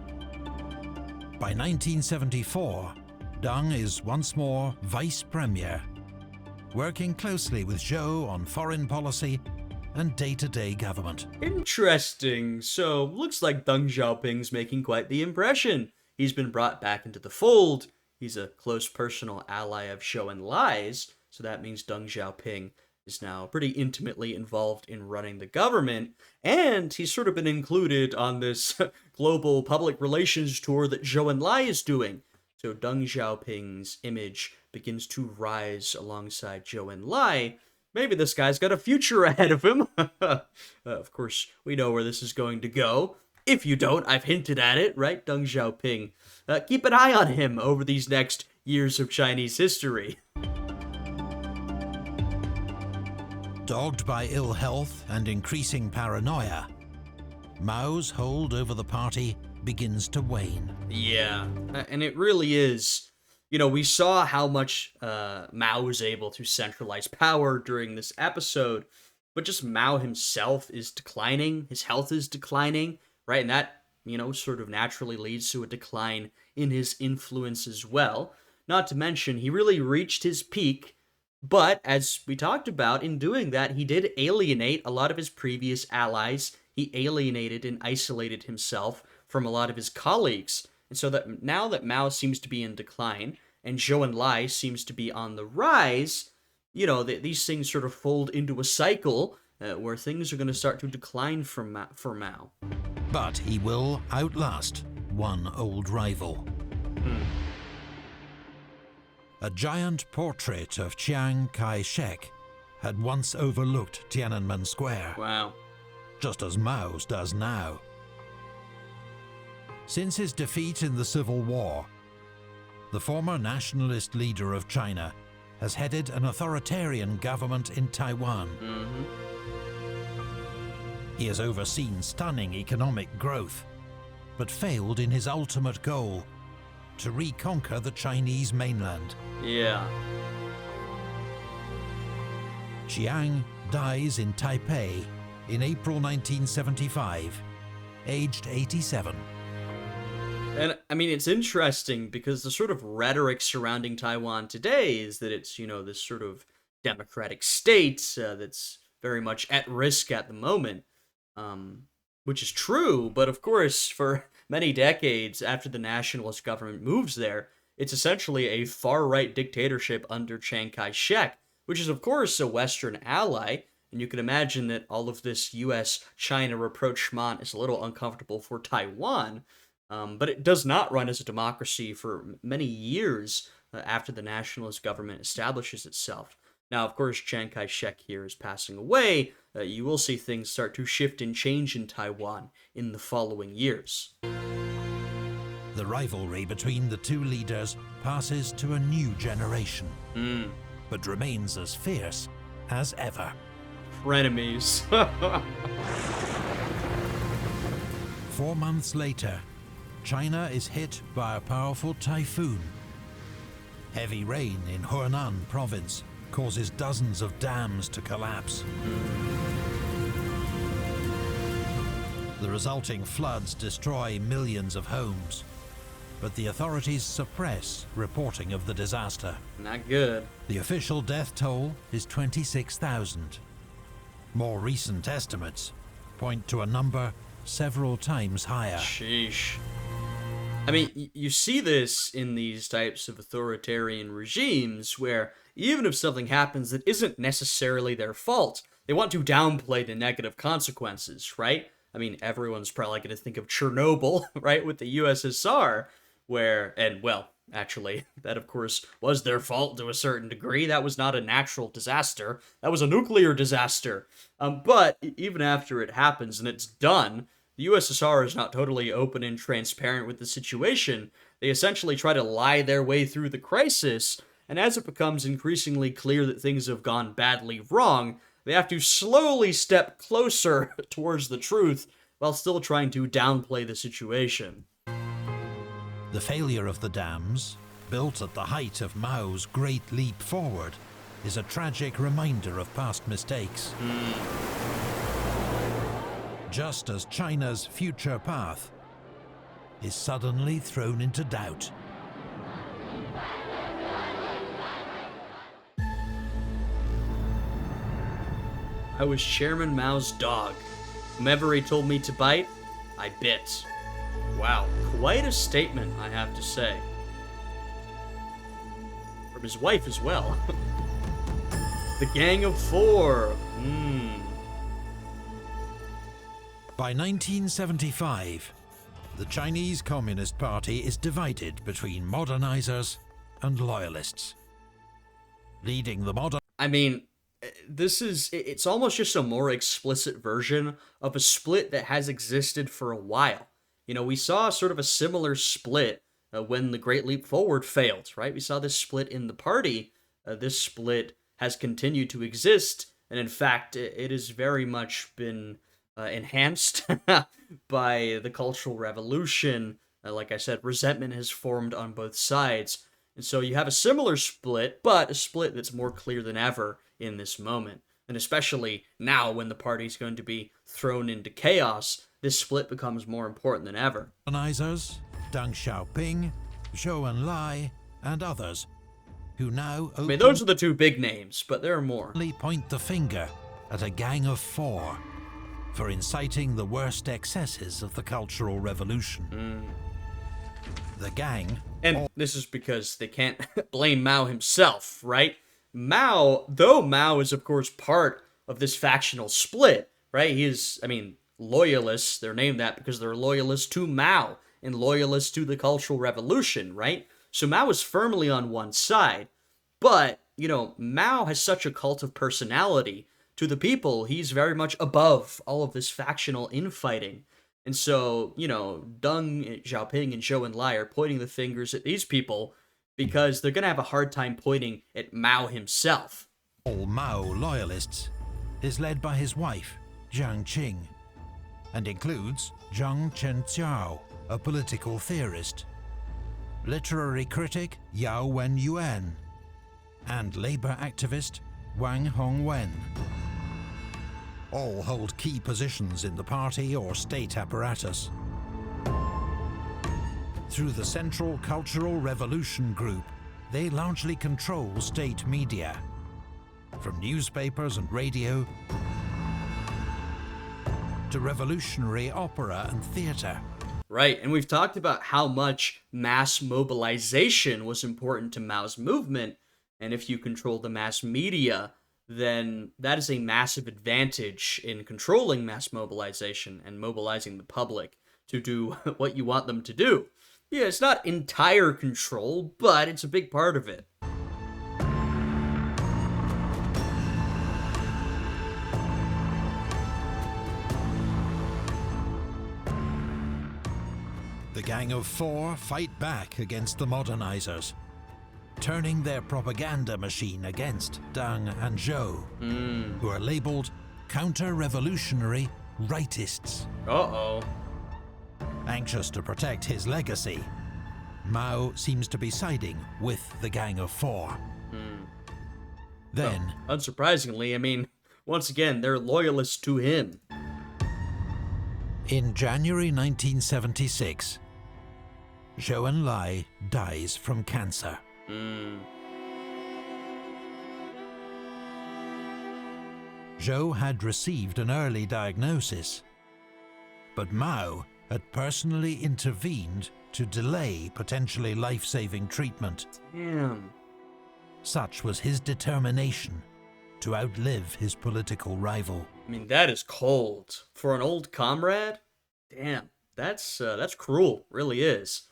By 1974, Deng is once more vice premier, working closely with Zhou on foreign policy and day-to-day government. Interesting. So, looks like Deng Xiaoping's making quite the impression. He's been brought back into the fold. He's a close personal ally of Zhou Enlai's, so that means Deng Xiaoping is now pretty intimately involved in running the government, and he's sort of been included on this global public relations tour that Zhou Enlai is doing. So Deng Xiaoping's image begins to rise alongside Zhou Enlai. Maybe this guy's got a future ahead of him. Of course, we know where this is going to go. If you don't, I've hinted at it, right? Deng Xiaoping. Keep an eye on him over these next years of Chinese history. Dogged by ill health and increasing paranoia, Mao's hold over the party begins to wane. Yeah, and it really is. We saw how much Mao was able to centralize power during this episode, but just Mao himself is declining. His health is declining, right? And that, sort of naturally leads to a decline in his influence as well. Not to mention, he really reached his peak, but as we talked about, in doing that, he did alienate a lot of his previous allies. He alienated and isolated himself from a lot of his colleagues. And so that now that Mao seems to be in decline, and Zhou Enlai seems to be on the rise, these things sort of fold into a cycle where things are going to start to decline for Mao. But he will outlast one old rival. A giant portrait of Chiang Kai-shek had once overlooked Tiananmen Square. Wow. Just as Mao's does now. Since his defeat in the Civil War, the former nationalist leader of China has headed an authoritarian government in Taiwan. He has overseen stunning economic growth, but failed in his ultimate goal, to reconquer the Chinese mainland. Yeah. Chiang dies in Taipei in April 1975, aged 87. And I mean, it's interesting because the sort of rhetoric surrounding Taiwan today is that it's, this sort of democratic state that's very much at risk at the moment, um, which is true. But of course, for many decades after the nationalist government moves there, it's essentially a far right dictatorship under Chiang Kai shek, which is, of course, a Western ally. And you can imagine that all of this US China rapprochement is a little uncomfortable for Taiwan. But it does not run as a democracy for many years after the nationalist government establishes itself. Now, of course, Chiang Kai shek here is passing away. You will see things start to shift and change in Taiwan in the following years. The rivalry between the two leaders passes to a new generation, but remains as fierce as ever. Frenemies. 4 months later, China is hit by a powerful typhoon. Heavy rain in Hunan province causes dozens of dams to collapse. The resulting floods destroy millions of homes, but the authorities suppress reporting of the disaster. Not good. The official death toll is 26,000. More recent estimates point to a number several times higher. Sheesh. I mean, you see this in these types of authoritarian regimes where even if something happens that isn't necessarily their fault, they want to downplay the negative consequences, right? I mean, everyone's probably going to think of Chernobyl, right, with the USSR, actually, that of course was their fault to a certain degree. That was not a natural disaster. That was a nuclear disaster. But even after it happens and it's done, the USSR is not totally open and transparent with the situation. They essentially try to lie their way through the crisis, and as it becomes increasingly clear that things have gone badly wrong, they have to slowly step closer towards the truth while still trying to downplay the situation. The failure of the dams, built at the height of Mao's Great Leap Forward, is a tragic reminder of past mistakes. Just as China's future path is suddenly thrown into doubt. I was Chairman Mao's dog. Whomever he told me to bite, I bit. Wow, quite a statement, I have to say. From his wife as well. The Gang of Four. By 1975, the Chinese Communist Party is divided between modernizers and loyalists. Leading the modern... I mean, it's almost just a more explicit version of a split that has existed for a while. We saw sort of a similar split when the Great Leap Forward failed, right? We saw this split in the party. This split has continued to exist, and in fact, it has very much been enhanced by the Cultural Revolution. Like I said, resentment has formed on both sides. And so you have a similar split, but a split that's more clear than ever in this moment. And especially now when the party's going to be thrown into chaos, this split becomes more important than ever. Modernizers, Deng Xiaoping, Zhou Enlai, and others, who now I mean, those are the two big names, but there are more. Point the finger at a gang of four for inciting the worst excesses of the Cultural Revolution. The gang... And this is because they can't blame Mao himself, right? Though Mao is, of course, part of this factional split, right? He is, loyalists, they're named that because they're loyalists to Mao and loyalists to the Cultural Revolution, right? So Mao is firmly on one side, but, Mao has such a cult of personality. To the people, he's very much above all of this factional infighting. And so, Deng Xiaoping and Zhou Enlai are pointing the fingers at these people because they're going to have a hard time pointing at Mao himself. All Mao loyalists is led by his wife, Jiang Qing, and includes Zhang Chenxiao, a political theorist, literary critic Yao Wenyuan, and labor activist Wang Hongwen. All hold key positions in the party or state apparatus. Through the Central Cultural Revolution Group, they largely control state media, from newspapers and radio to revolutionary opera and theatre. Right, and we've talked about how much mass mobilization was important to Mao's movement, and if you control the mass media, then that is a massive advantage in controlling mass mobilization and mobilizing the public to do what you want them to do. Yeah, it's not entire control, but it's a big part of it. The Gang of Four fight back against the modernizers, turning their propaganda machine against Deng and Zhou, who are labeled counter-revolutionary rightists. Uh-oh. Anxious to protect his legacy, Mao seems to be siding with the Gang of Four. Then, well, unsurprisingly, I mean, once again, they're loyalists to him. In January 1976, Zhou Enlai dies from cancer. Zhou had received an early diagnosis, but Mao had personally intervened to delay potentially life-saving treatment. Damn. Such was his determination to outlive his political rival. I mean, that is cold. For an old comrade? Damn, that's cruel, really is.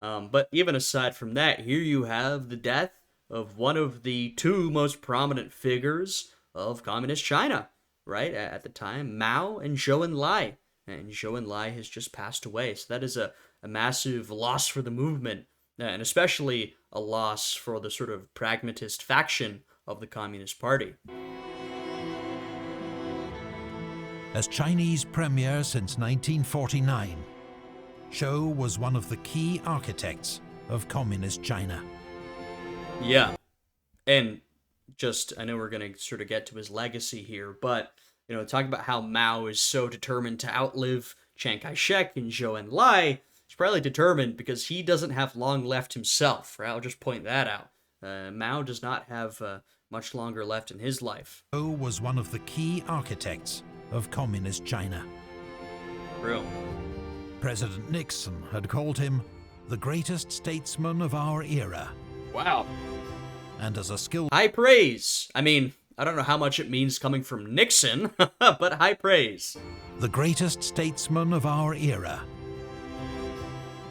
But even aside from that, here you have the death of one of the two most prominent figures of communist China, right? At the time, Mao and Zhou Enlai. And Zhou Enlai has just passed away. So that is a massive loss for the movement, and especially a loss for the sort of pragmatist faction of the Communist Party. As Chinese premier since 1949, Zhou was one of the key architects of Communist China. Yeah. And just, I know we're going to sort of get to his legacy here, but, talking about how Mao is so determined to outlive Chiang Kai-shek and Zhou Enlai, he's probably determined because he doesn't have long left himself, right? I'll just point that out. Mao does not have much longer left in his life. Zhou was one of the key architects of Communist China. True. President Nixon had called him the greatest statesman of our era. Wow. And as a skilled... High praise. I mean, I don't know how much it means coming from Nixon, but high praise. The greatest statesman of our era.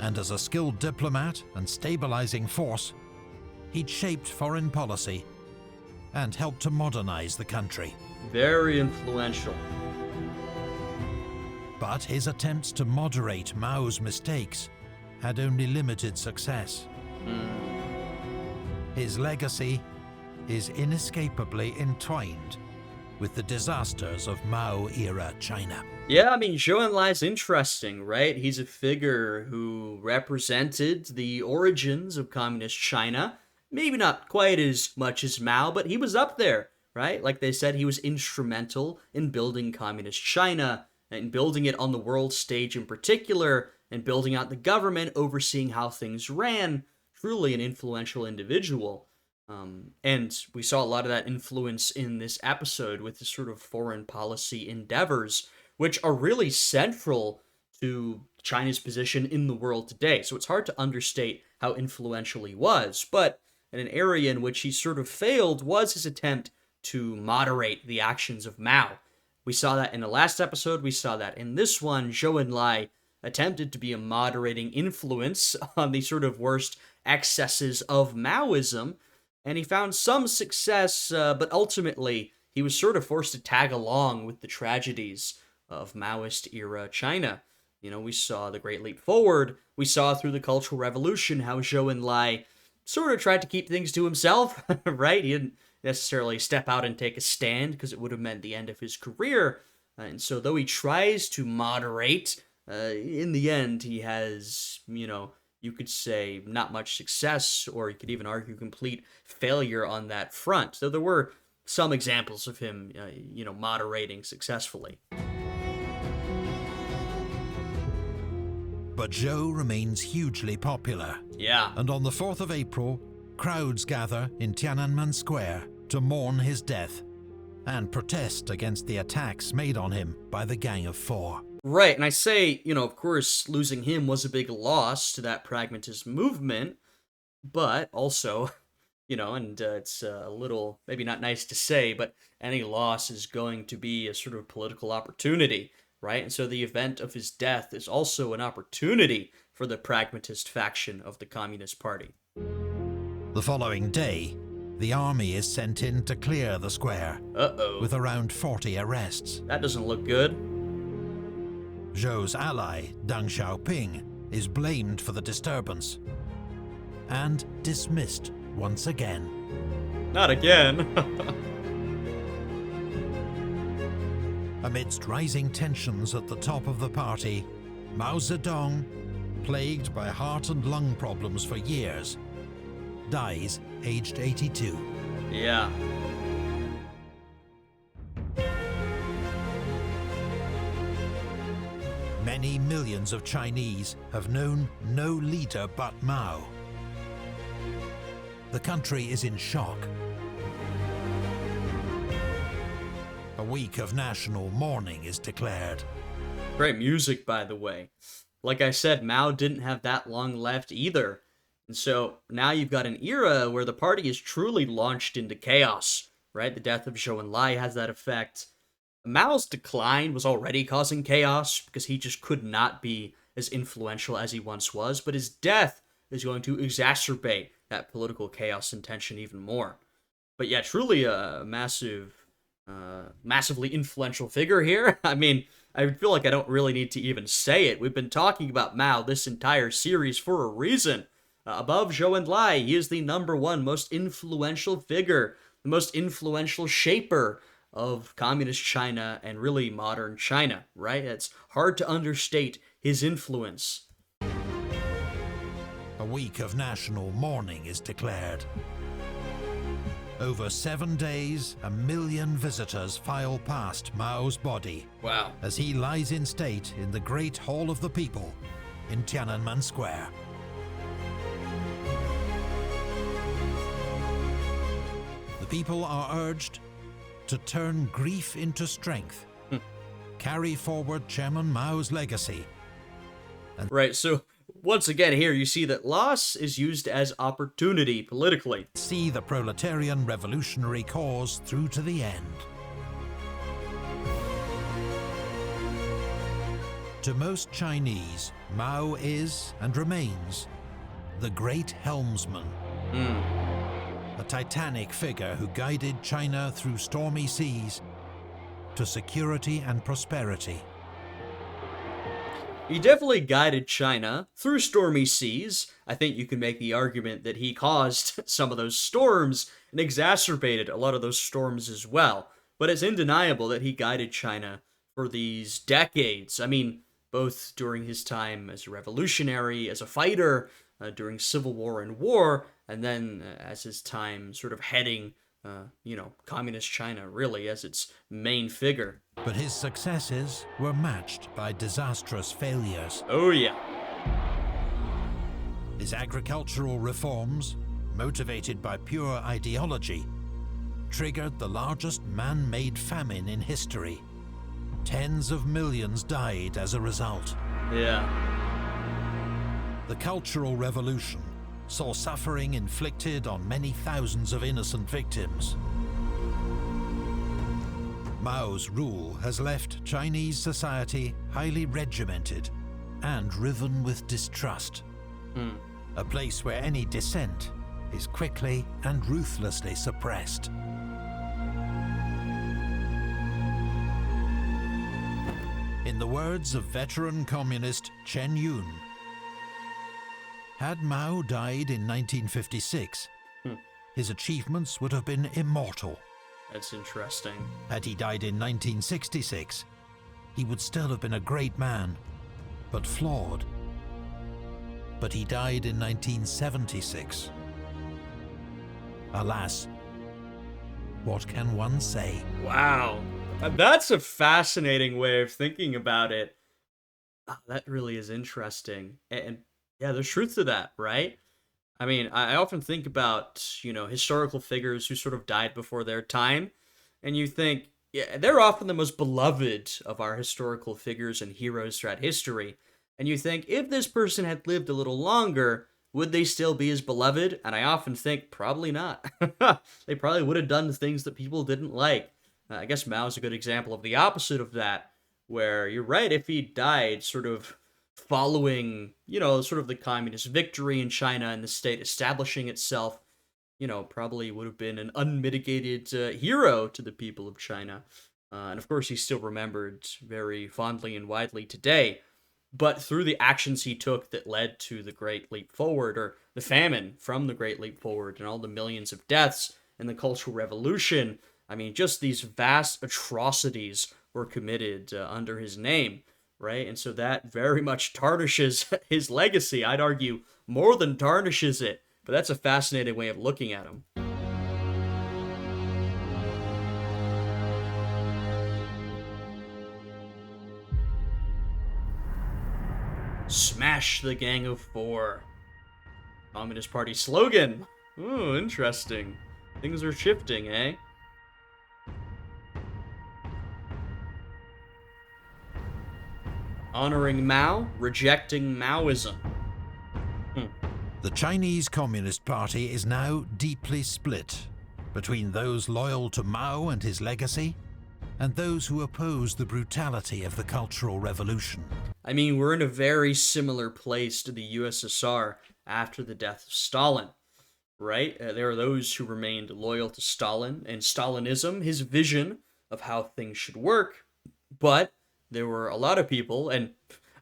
And as a skilled diplomat and stabilizing force, he'd shaped foreign policy and helped to modernize the country. Very influential. But his attempts to moderate Mao's mistakes had only limited success. His legacy is inescapably entwined with the disasters of Mao-era China. Yeah, I mean, Zhou Enlai's interesting, right? He's a figure who represented the origins of communist China. Maybe not quite as much as Mao, but he was up there, right? Like they said, he was instrumental in building communist China, and building it on the world stage in particular, and building out the government, overseeing how things ran. Truly an influential individual. And we saw a lot of that influence in this episode with the sort of foreign policy endeavors, which are really central to China's position in the world today. So it's hard to understate how influential he was, but in an area in which he sort of failed was his attempt to moderate the actions of Mao. We saw that in the last episode, we saw that in this one. Zhou Enlai attempted to be a moderating influence on the sort of worst excesses of Maoism, and he found some success, but ultimately he was sort of forced to tag along with the tragedies of Maoist-era China. We saw the Great Leap Forward, we saw through the Cultural Revolution how Zhou Enlai sort of tried to keep things to himself, right? He didn't necessarily step out and take a stand because it would have meant the end of his career. And so though he tries to moderate, in the end he has, you could say not much success, or you could even argue complete failure on that front. So there were some examples of him, moderating successfully. But But Zhou remains hugely popular. Yeah. And on the 4th of April, crowds gather in Tiananmen Square to mourn his death and protest against the attacks made on him by the Gang of Four. Right, and I say, of course, losing him was a big loss to that pragmatist movement, but also, and it's a little, maybe not nice to say, but any loss is going to be a sort of political opportunity, right? And so the event of his death is also an opportunity for the pragmatist faction of the Communist Party. The following day, the army is sent in to clear the square, with around 40 arrests. That doesn't look good. Zhou's ally, Deng Xiaoping, is blamed for the disturbance and dismissed once again. Not again. Amidst rising tensions at the top of the party, Mao Zedong, plagued by heart and lung problems for years, dies aged 82. Yeah. Many millions of Chinese have known no leader but Mao. The country is in shock. A week of national mourning is declared. Great music, by the way. Like I said, Mao didn't have that long left either. And so now you've got an era where the party is truly launched into chaos, right? The death of Zhou Enlai has that effect. Mao's decline was already causing chaos because he just could not be as influential as he once was, but his death is going to exacerbate that political chaos and tension even more. But yeah, truly a massively influential figure here. I mean, I feel like I don't really need to even say it. We've been talking about Mao this entire series for a reason. Above Zhou Enlai, he is the #1 most influential figure, the most influential shaper of communist China and really modern China, right? It's hard to understate his influence. A week of national mourning is declared. Over 7 days, 1 million visitors file past Mao's body. Wow. As he lies in state in the Great Hall of the People in Tiananmen Square. The people are urged to turn grief into strength, carry forward Chairman Mao's legacy. Right, so once again here you see that loss is used as opportunity politically. See the proletarian revolutionary cause through to the end. To most Chinese, Mao is and remains the great helmsman. A titanic figure who guided China through stormy seas to security and prosperity. He definitely guided China through stormy seas. I think you can make the argument that he caused some of those storms and exacerbated a lot of those storms as well. But it's undeniable that he guided China for these decades. I mean, both during his time as a revolutionary, as a fighter, during civil war and war, and then as his time sort of heading, communist China really as its main figure. But his successes were matched by disastrous failures. Oh yeah. His agricultural reforms, motivated by pure ideology, triggered the largest man-made famine in history. Tens of millions died as a result. Yeah. The Cultural Revolution saw suffering inflicted on many thousands of innocent victims. Mao's rule has left Chinese society highly regimented and riven with distrust. A place where any dissent is quickly and ruthlessly suppressed. In the words of veteran communist Chen Yun, had Mao died in 1956, his achievements would have been immortal. That's interesting. Had he died in 1966, he would still have been a great man, but flawed. But he died in 1976. Alas, what can one say? Wow. That's a fascinating way of thinking about it. Ah, that really is interesting. And yeah, there's truth to that, right? I mean, I often think about, historical figures who sort of died before their time, and you think, yeah, they're often the most beloved of our historical figures and heroes throughout history. And you think, if this person had lived a little longer, would they still be as beloved? And I often think, probably not. They probably would have done things that people didn't like. I guess Mao's a good example of the opposite of that, where you're right, if he died sort of following, sort of the communist victory in China and the state establishing itself, probably would have been an unmitigated hero to the people of China. And of course, he's still remembered very fondly and widely today. But through the actions he took that led to the Great Leap Forward, or the famine from the Great Leap Forward, and all the millions of deaths and the Cultural Revolution, I mean, just these vast atrocities were committed under his name, right? And so that very much tarnishes his legacy. I'd argue more than tarnishes it, but that's a fascinating way of looking at him. Smash the Gang of Four. Communist Party slogan. Oh, interesting. Things are shifting, eh? Honoring Mao, rejecting Maoism. Hmm. The Chinese Communist Party is now deeply split between those loyal to Mao and his legacy, and those who oppose the brutality of the Cultural Revolution. I mean, we're in a very similar place to the USSR after the death of Stalin, right? There are those who remained loyal to Stalin and Stalinism, his vision of how things should work, but there were a lot of people, and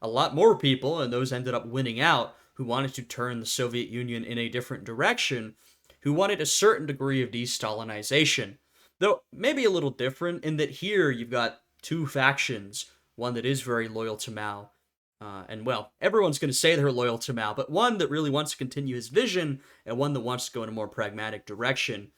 a lot more people, and those ended up winning out, who wanted to turn the Soviet Union in a different direction, who wanted a certain degree of de-Stalinization. Though maybe a little different in that here you've got two factions, one that is very loyal to Mao, and well, everyone's going to say they're loyal to Mao, but one that really wants to continue his vision, and one that wants to go in a more pragmatic direction.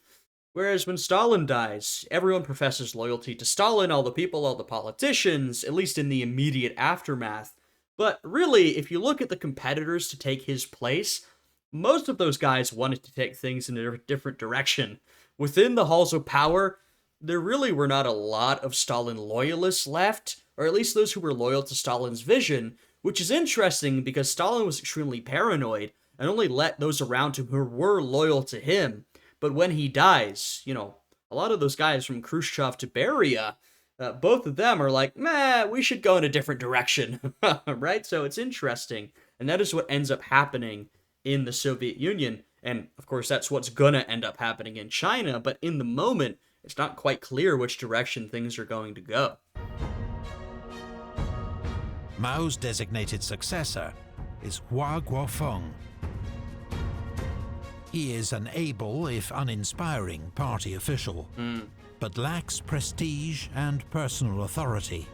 Whereas when Stalin dies, everyone professes loyalty to Stalin, all the people, all the politicians, at least in the immediate aftermath. But really, if you look at the competitors to take his place, most of those guys wanted to take things in a different direction. Within the halls of power, there really were not a lot of Stalin loyalists left, or at least those who were loyal to Stalin's vision, which is interesting because Stalin was extremely paranoid and only let those around him who were loyal to him. But when he dies, a lot of those guys from Khrushchev to Beria, both of them are like, meh, we should go in a different direction, right? So it's interesting. And that is what ends up happening in the Soviet Union. And of course, that's what's gonna end up happening in China. But in the moment, it's not quite clear which direction things are going to go. Mao's designated successor is Hua Guofeng. He is an able, if uninspiring, party official, but lacks prestige and personal authority.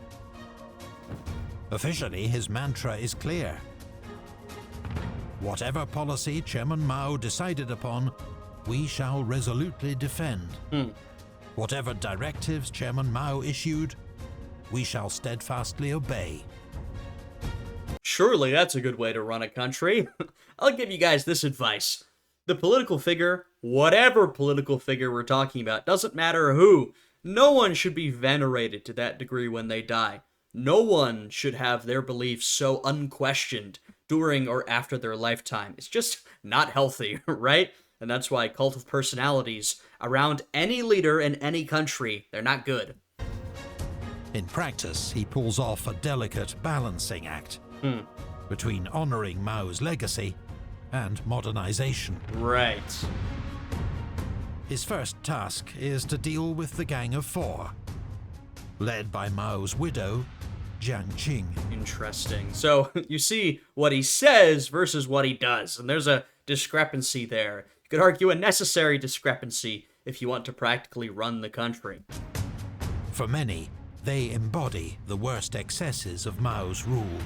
Officially, his mantra is clear. Whatever policy Chairman Mao decided upon, we shall resolutely defend. Whatever directives Chairman Mao issued, we shall steadfastly obey. Surely that's a good way to run a country. I'll give you guys this advice. The political figure, whatever political figure we're talking about, doesn't matter who, no one should be venerated to that degree when they die. No one should have their beliefs so unquestioned during or after their lifetime. It's just not healthy, right? And that's why cult of personalities around any leader in any country, they're not good. In practice, he pulls off a delicate balancing act between honoring Mao's legacy and modernization. Right. His first task is to deal with the Gang of Four, led by Mao's widow, Jiang Qing. Interesting. So you see what he says versus what he does, and there's a discrepancy there. You could argue a necessary discrepancy if you want to practically run the country. For many, they embody the worst excesses of Mao's rule.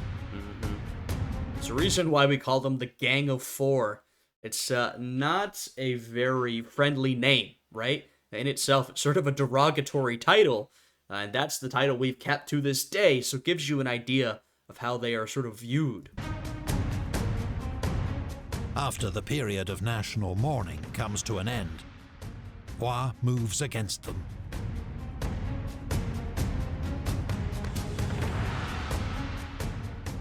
It's a reason why we call them the Gang of Four. It's not a very friendly name, right? In itself, it's sort of a derogatory title, and that's the title we've kept to this day, so it gives you an idea of how they are sort of viewed. After the period of national mourning comes to an end, Hua moves against them.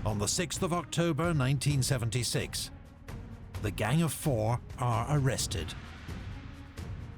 On the 6th of October 1976, the Gang of Four are arrested.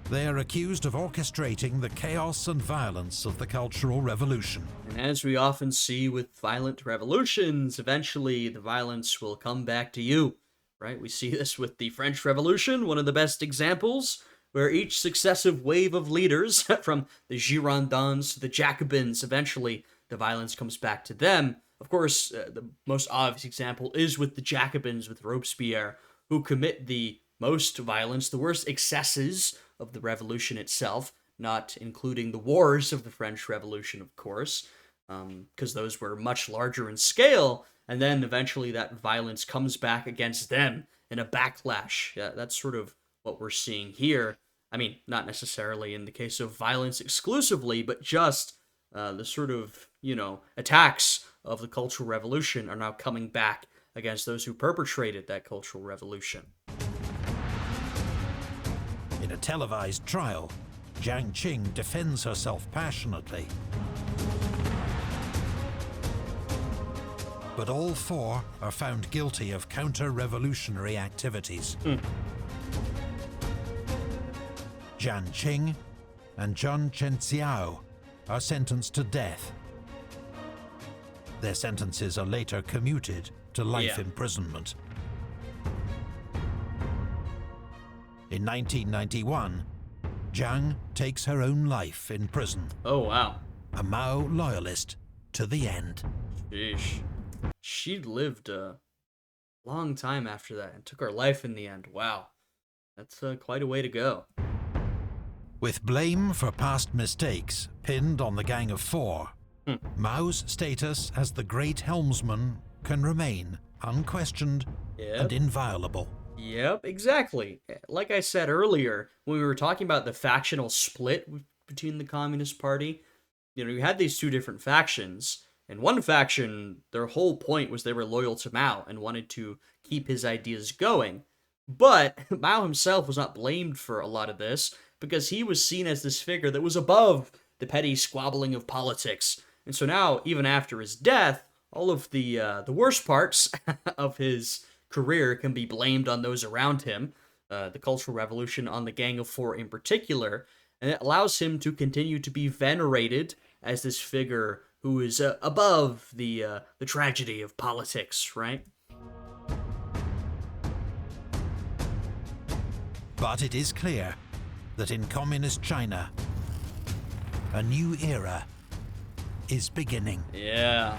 They are accused of orchestrating the chaos and violence of the Cultural Revolution. And as we often see with violent revolutions, eventually the violence will come back to you, right? We see this with the French Revolution, one of the best examples, where each successive wave of leaders, from the Girondins to the Jacobins, eventually the violence comes back to them. Of course, the most obvious example is with the Jacobins, with Robespierre, who commit the most violence, the worst excesses of the revolution itself, not including the wars of the French Revolution, of course, because those were much larger in scale, and then eventually that violence comes back against them in a backlash. Yeah, that's sort of what we're seeing here. I mean, not necessarily in the case of violence exclusively, but just the sort of, attacks of the Cultural Revolution are now coming back against those who perpetrated that Cultural Revolution. In a televised trial, Jiang Qing defends herself passionately. But all four are found guilty of counter-revolutionary activities. Jiang Qing and Zhun Chenxiao are sentenced to death. Their sentences are later commuted to life imprisonment. In 1991, Jiang takes her own life in prison. Oh, wow. A Mao loyalist to the end. Sheesh. She lived a long time after that and took her life in the end. Wow. That's quite a way to go. With blame for past mistakes pinned on the Gang of Four, Mao's status as the great helmsman can remain unquestioned and inviolable. Yep, exactly. Like I said earlier, when we were talking about the factional split between the Communist Party, you had these two different factions, and one faction, their whole point was they were loyal to Mao and wanted to keep his ideas going. But Mao himself was not blamed for a lot of this, because he was seen as this figure that was above the petty squabbling of politics. And so now, even after his death, all of the worst parts of his career can be blamed on those around him, the Cultural Revolution, on the Gang of Four in particular, and it allows him to continue to be venerated as this figure who is above the tragedy of politics, right? But it is clear that in communist China, a new era is beginning. Yeah.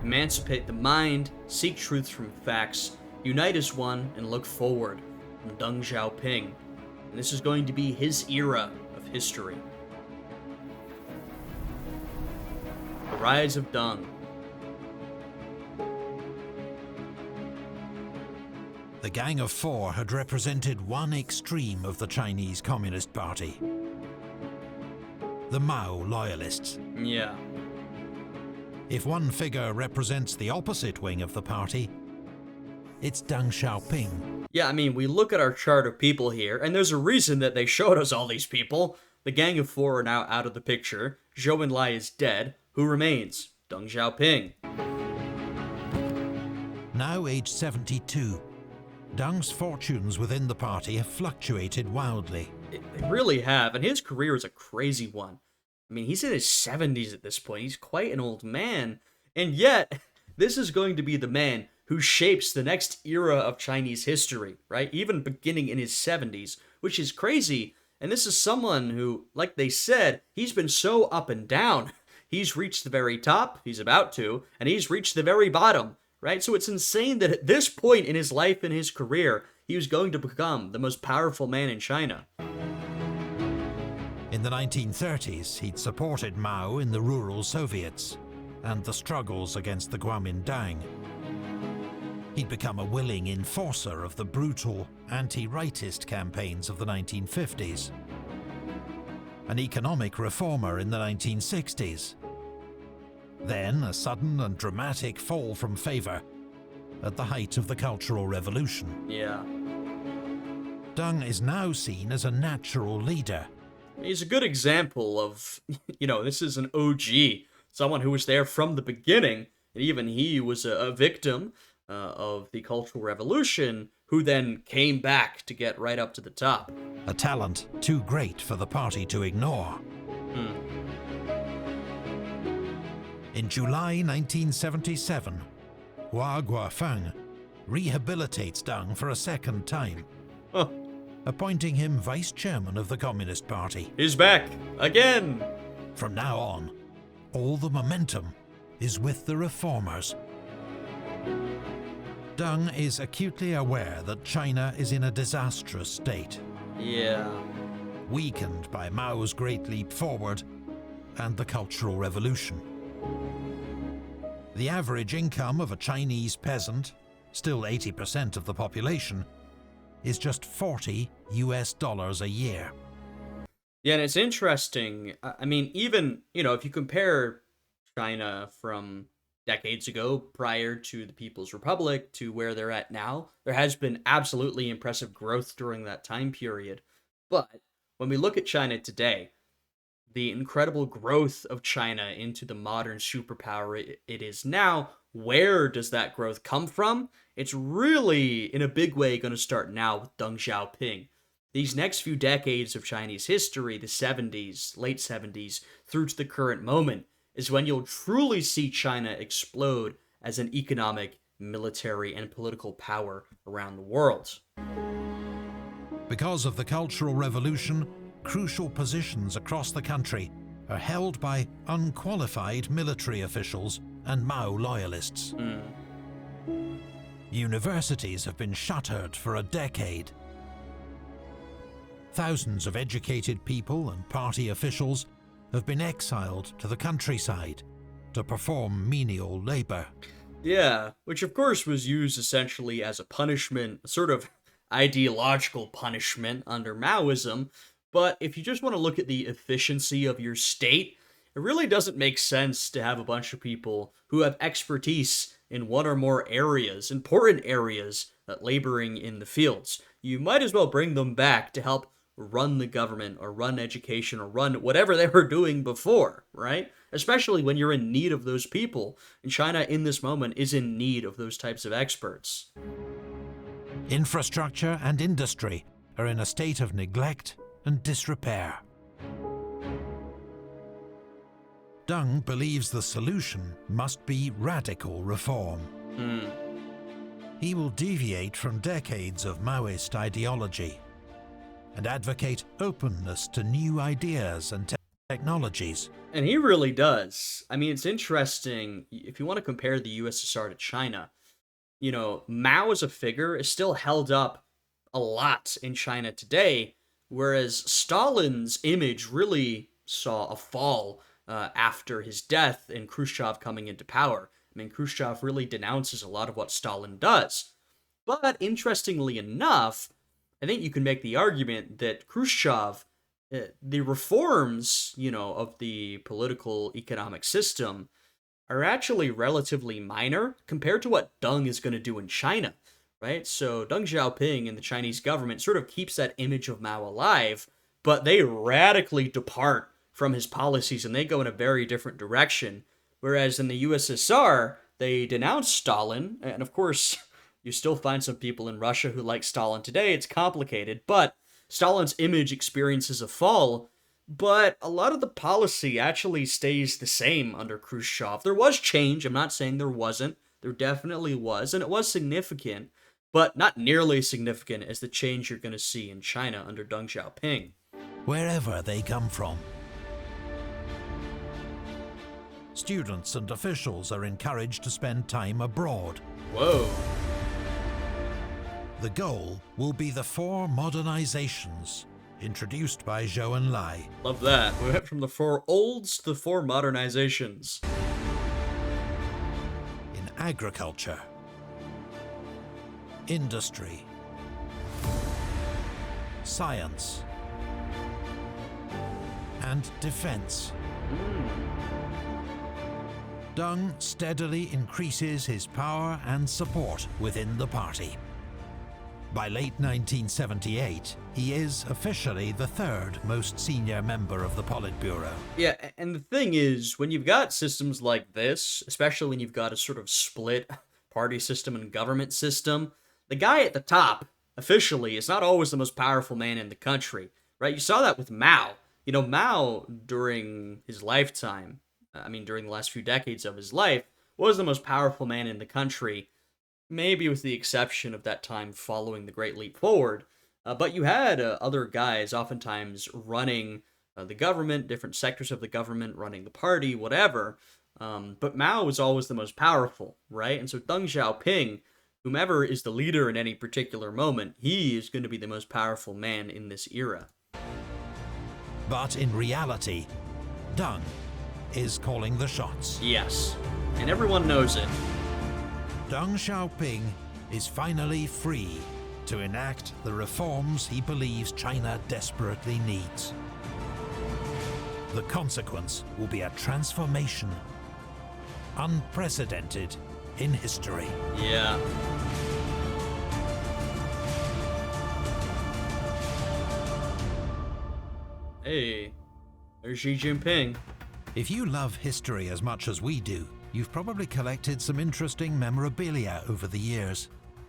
Emancipate the mind, seek truth from facts, unite as one, and look forward. From Deng Xiaoping. And this is going to be his era of history. The Rise of Deng. The Gang of Four had represented one extreme of the Chinese Communist Party. The Mao loyalists. Yeah. If one figure represents the opposite wing of the party, it's Deng Xiaoping. Yeah, I mean, we look at our chart of people here, and there's a reason that they showed us all these people. The Gang of Four are now out of the picture. Zhou Enlai is dead. Who remains? Deng Xiaoping. Now aged 72, Deng's fortunes within the party have fluctuated wildly. They really have, and his career is a crazy one. I mean, he's in his 70s at this point. He's quite an old man. And yet, this is going to be the man who shapes the next era of Chinese history, right? Even beginning in his 70s, which is crazy. And this is someone who, like they said, he's been so up and down. He's reached the very top, he's about to, and he's reached the very bottom, right? So it's insane that at this point in his life and his career, he was going to become the most powerful man in China. In the 1930s, he'd supported Mao in the rural Soviets and the struggles against the Kuomintang. He'd become a willing enforcer of the brutal anti-rightist campaigns of the 1950s. an economic reformer in the 1960s. Then a sudden and dramatic fall from favour at the height of the Cultural Revolution. Yeah. Deng is now seen as a natural leader. He's a good example of, this is an OG, someone who was there from the beginning, and even he was a victim of the Cultural Revolution, who then came back to get right up to the top. A talent too great for the party to ignore. In July 1977, Hua Guofeng rehabilitates Deng for a second time, appointing him vice chairman of the Communist Party. He's back again. From now on, all the momentum is with the reformers. Deng is acutely aware that China is in a disastrous state. Yeah. Weakened by Mao's Great Leap Forward and the Cultural Revolution. The average income of a Chinese peasant, still 80% of the population, is just $40 a year. Yeah, and it's interesting. I mean, even, if you compare China from decades ago, prior to the People's Republic, to where they're at now, there has been absolutely impressive growth during that time period. But when we look at China today, the incredible growth of China into the modern superpower it is now, where does that growth come from? It's really, in a big way, going to start now with Deng Xiaoping. These next few decades of Chinese history, the 70s, late 70s, through to the current moment, is when you'll truly see China explode as an economic, military, and political power around the world. Because of the Cultural Revolution, crucial positions across the country are held by unqualified military officials and Mao loyalists. Universities have been shuttered for a decade. Thousands of educated people and party officials have been exiled to the countryside to perform menial labor. Yeah, which of course was used essentially as a punishment, a sort of ideological punishment under Maoism. But if you just want to look at the efficiency of your state, it really doesn't make sense to have a bunch of people who have expertise in one or more areas, important areas, laboring in the fields. You might as well bring them back to help run the government or run education or run whatever they were doing before, right? Especially when you're in need of those people. And China in this moment is in need of those types of experts. Infrastructure and industry are in a state of neglect and disrepair. Deng believes the solution must be radical reform. He will deviate from decades of Maoist ideology and advocate openness to new ideas and technologies. And he really does. I mean, it's interesting, if you want to compare the USSR to China, Mao as a figure is still held up a lot in China today, whereas Stalin's image really saw a fall after his death and Khrushchev coming into power. I mean, Khrushchev really denounces a lot of what Stalin does. But interestingly enough, I think you can make the argument that Khrushchev, the reforms, of the political economic system are actually relatively minor compared to what Deng is going to do in China, right? So Deng Xiaoping and the Chinese government sort of keeps that image of Mao alive, but they radically depart from his policies and they go in a very different direction. Whereas in the USSR, they denounce Stalin, and of course, you still find some people in Russia who like Stalin today. It's complicated, but Stalin's image experiences a fall, but a lot of the policy actually stays the same under Khrushchev. There was change. I'm not saying there wasn't. There definitely was, and it was significant, but not nearly as significant as the change you're going to see in China under Deng Xiaoping. Wherever they come from. Students and officials are encouraged to spend time abroad. Whoa. The goal will be the 4 modernizations introduced by Zhou and Enlai. Love that. We went from the 4 olds to the 4 modernizations. In agriculture, industry, science, and defense. Deng steadily increases his power and support within the party. By late 1978, he is officially the third most senior member of the Politburo. Yeah, and the thing is, when you've got systems like this, especially when you've got a sort of split party system and government system, the guy at the top, officially, is not always the most powerful man in the country, right? You saw that with Mao. You know, Mao, during his lifetime, during the last few decades of his life, was the most powerful man in the country, maybe with the exception of that time following the Great Leap Forward. But you had other guys oftentimes running the government, different sectors of the government, running the party, whatever. But Mao was always the most powerful, right? And so Deng Xiaoping, whomever is the leader in any particular moment, he is going to be the most powerful man in this era. But in reality, Deng is calling the shots. Yes, and everyone knows it. Deng Xiaoping is finally free to enact the reforms he believes China desperately needs. The consequence will be a transformation unprecedented in history. Yeah. Hey, there's Xi Jinping. If you love history as much as we do, you've probably collected some interesting memorabilia over the years.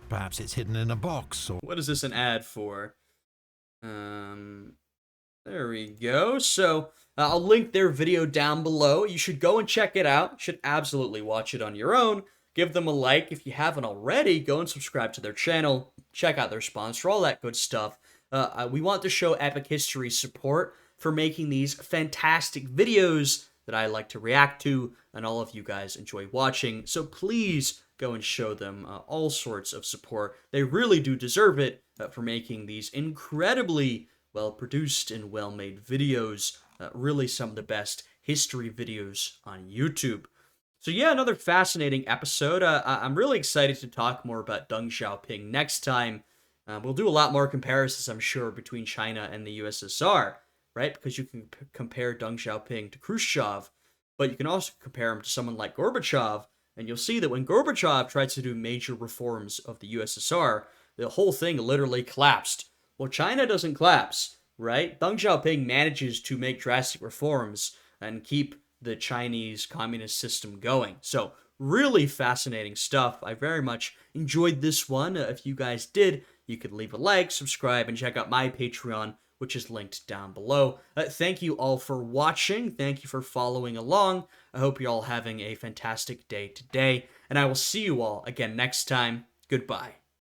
Perhaps it's hidden in a box or... What is this an ad for? There we go. So, I'll link their video down below. You should go and check it out. You should absolutely watch it on your own. Give them a like. If you haven't already, go and subscribe to their channel. Check out their sponsor, all that good stuff. We want to show Epic History support for making these fantastic videos that I like to react to, and all of you guys enjoy watching. So please go and show them all sorts of support. They really do deserve it for making these incredibly well-produced and well-made videos. Really some of the best history videos on YouTube. So yeah, another fascinating episode. I'm really excited to talk more about Deng Xiaoping next time. We'll do a lot more comparisons, I'm sure, between China and the USSR, right? Because you can compare Deng Xiaoping to Khrushchev, but you can also compare him to someone like Gorbachev, and you'll see that when Gorbachev tried to do major reforms of the USSR, the whole thing literally collapsed. Well, China doesn't collapse, right? Deng Xiaoping manages to make drastic reforms and keep the Chinese communist system going. So, really fascinating stuff. I very much enjoyed this one. If you guys did, you could leave a like, subscribe, and check out my Patreon, which is linked down below. Thank you all for watching. Thank you for following along. I hope you're all having a fantastic day today, and I will see you all again next time. Goodbye.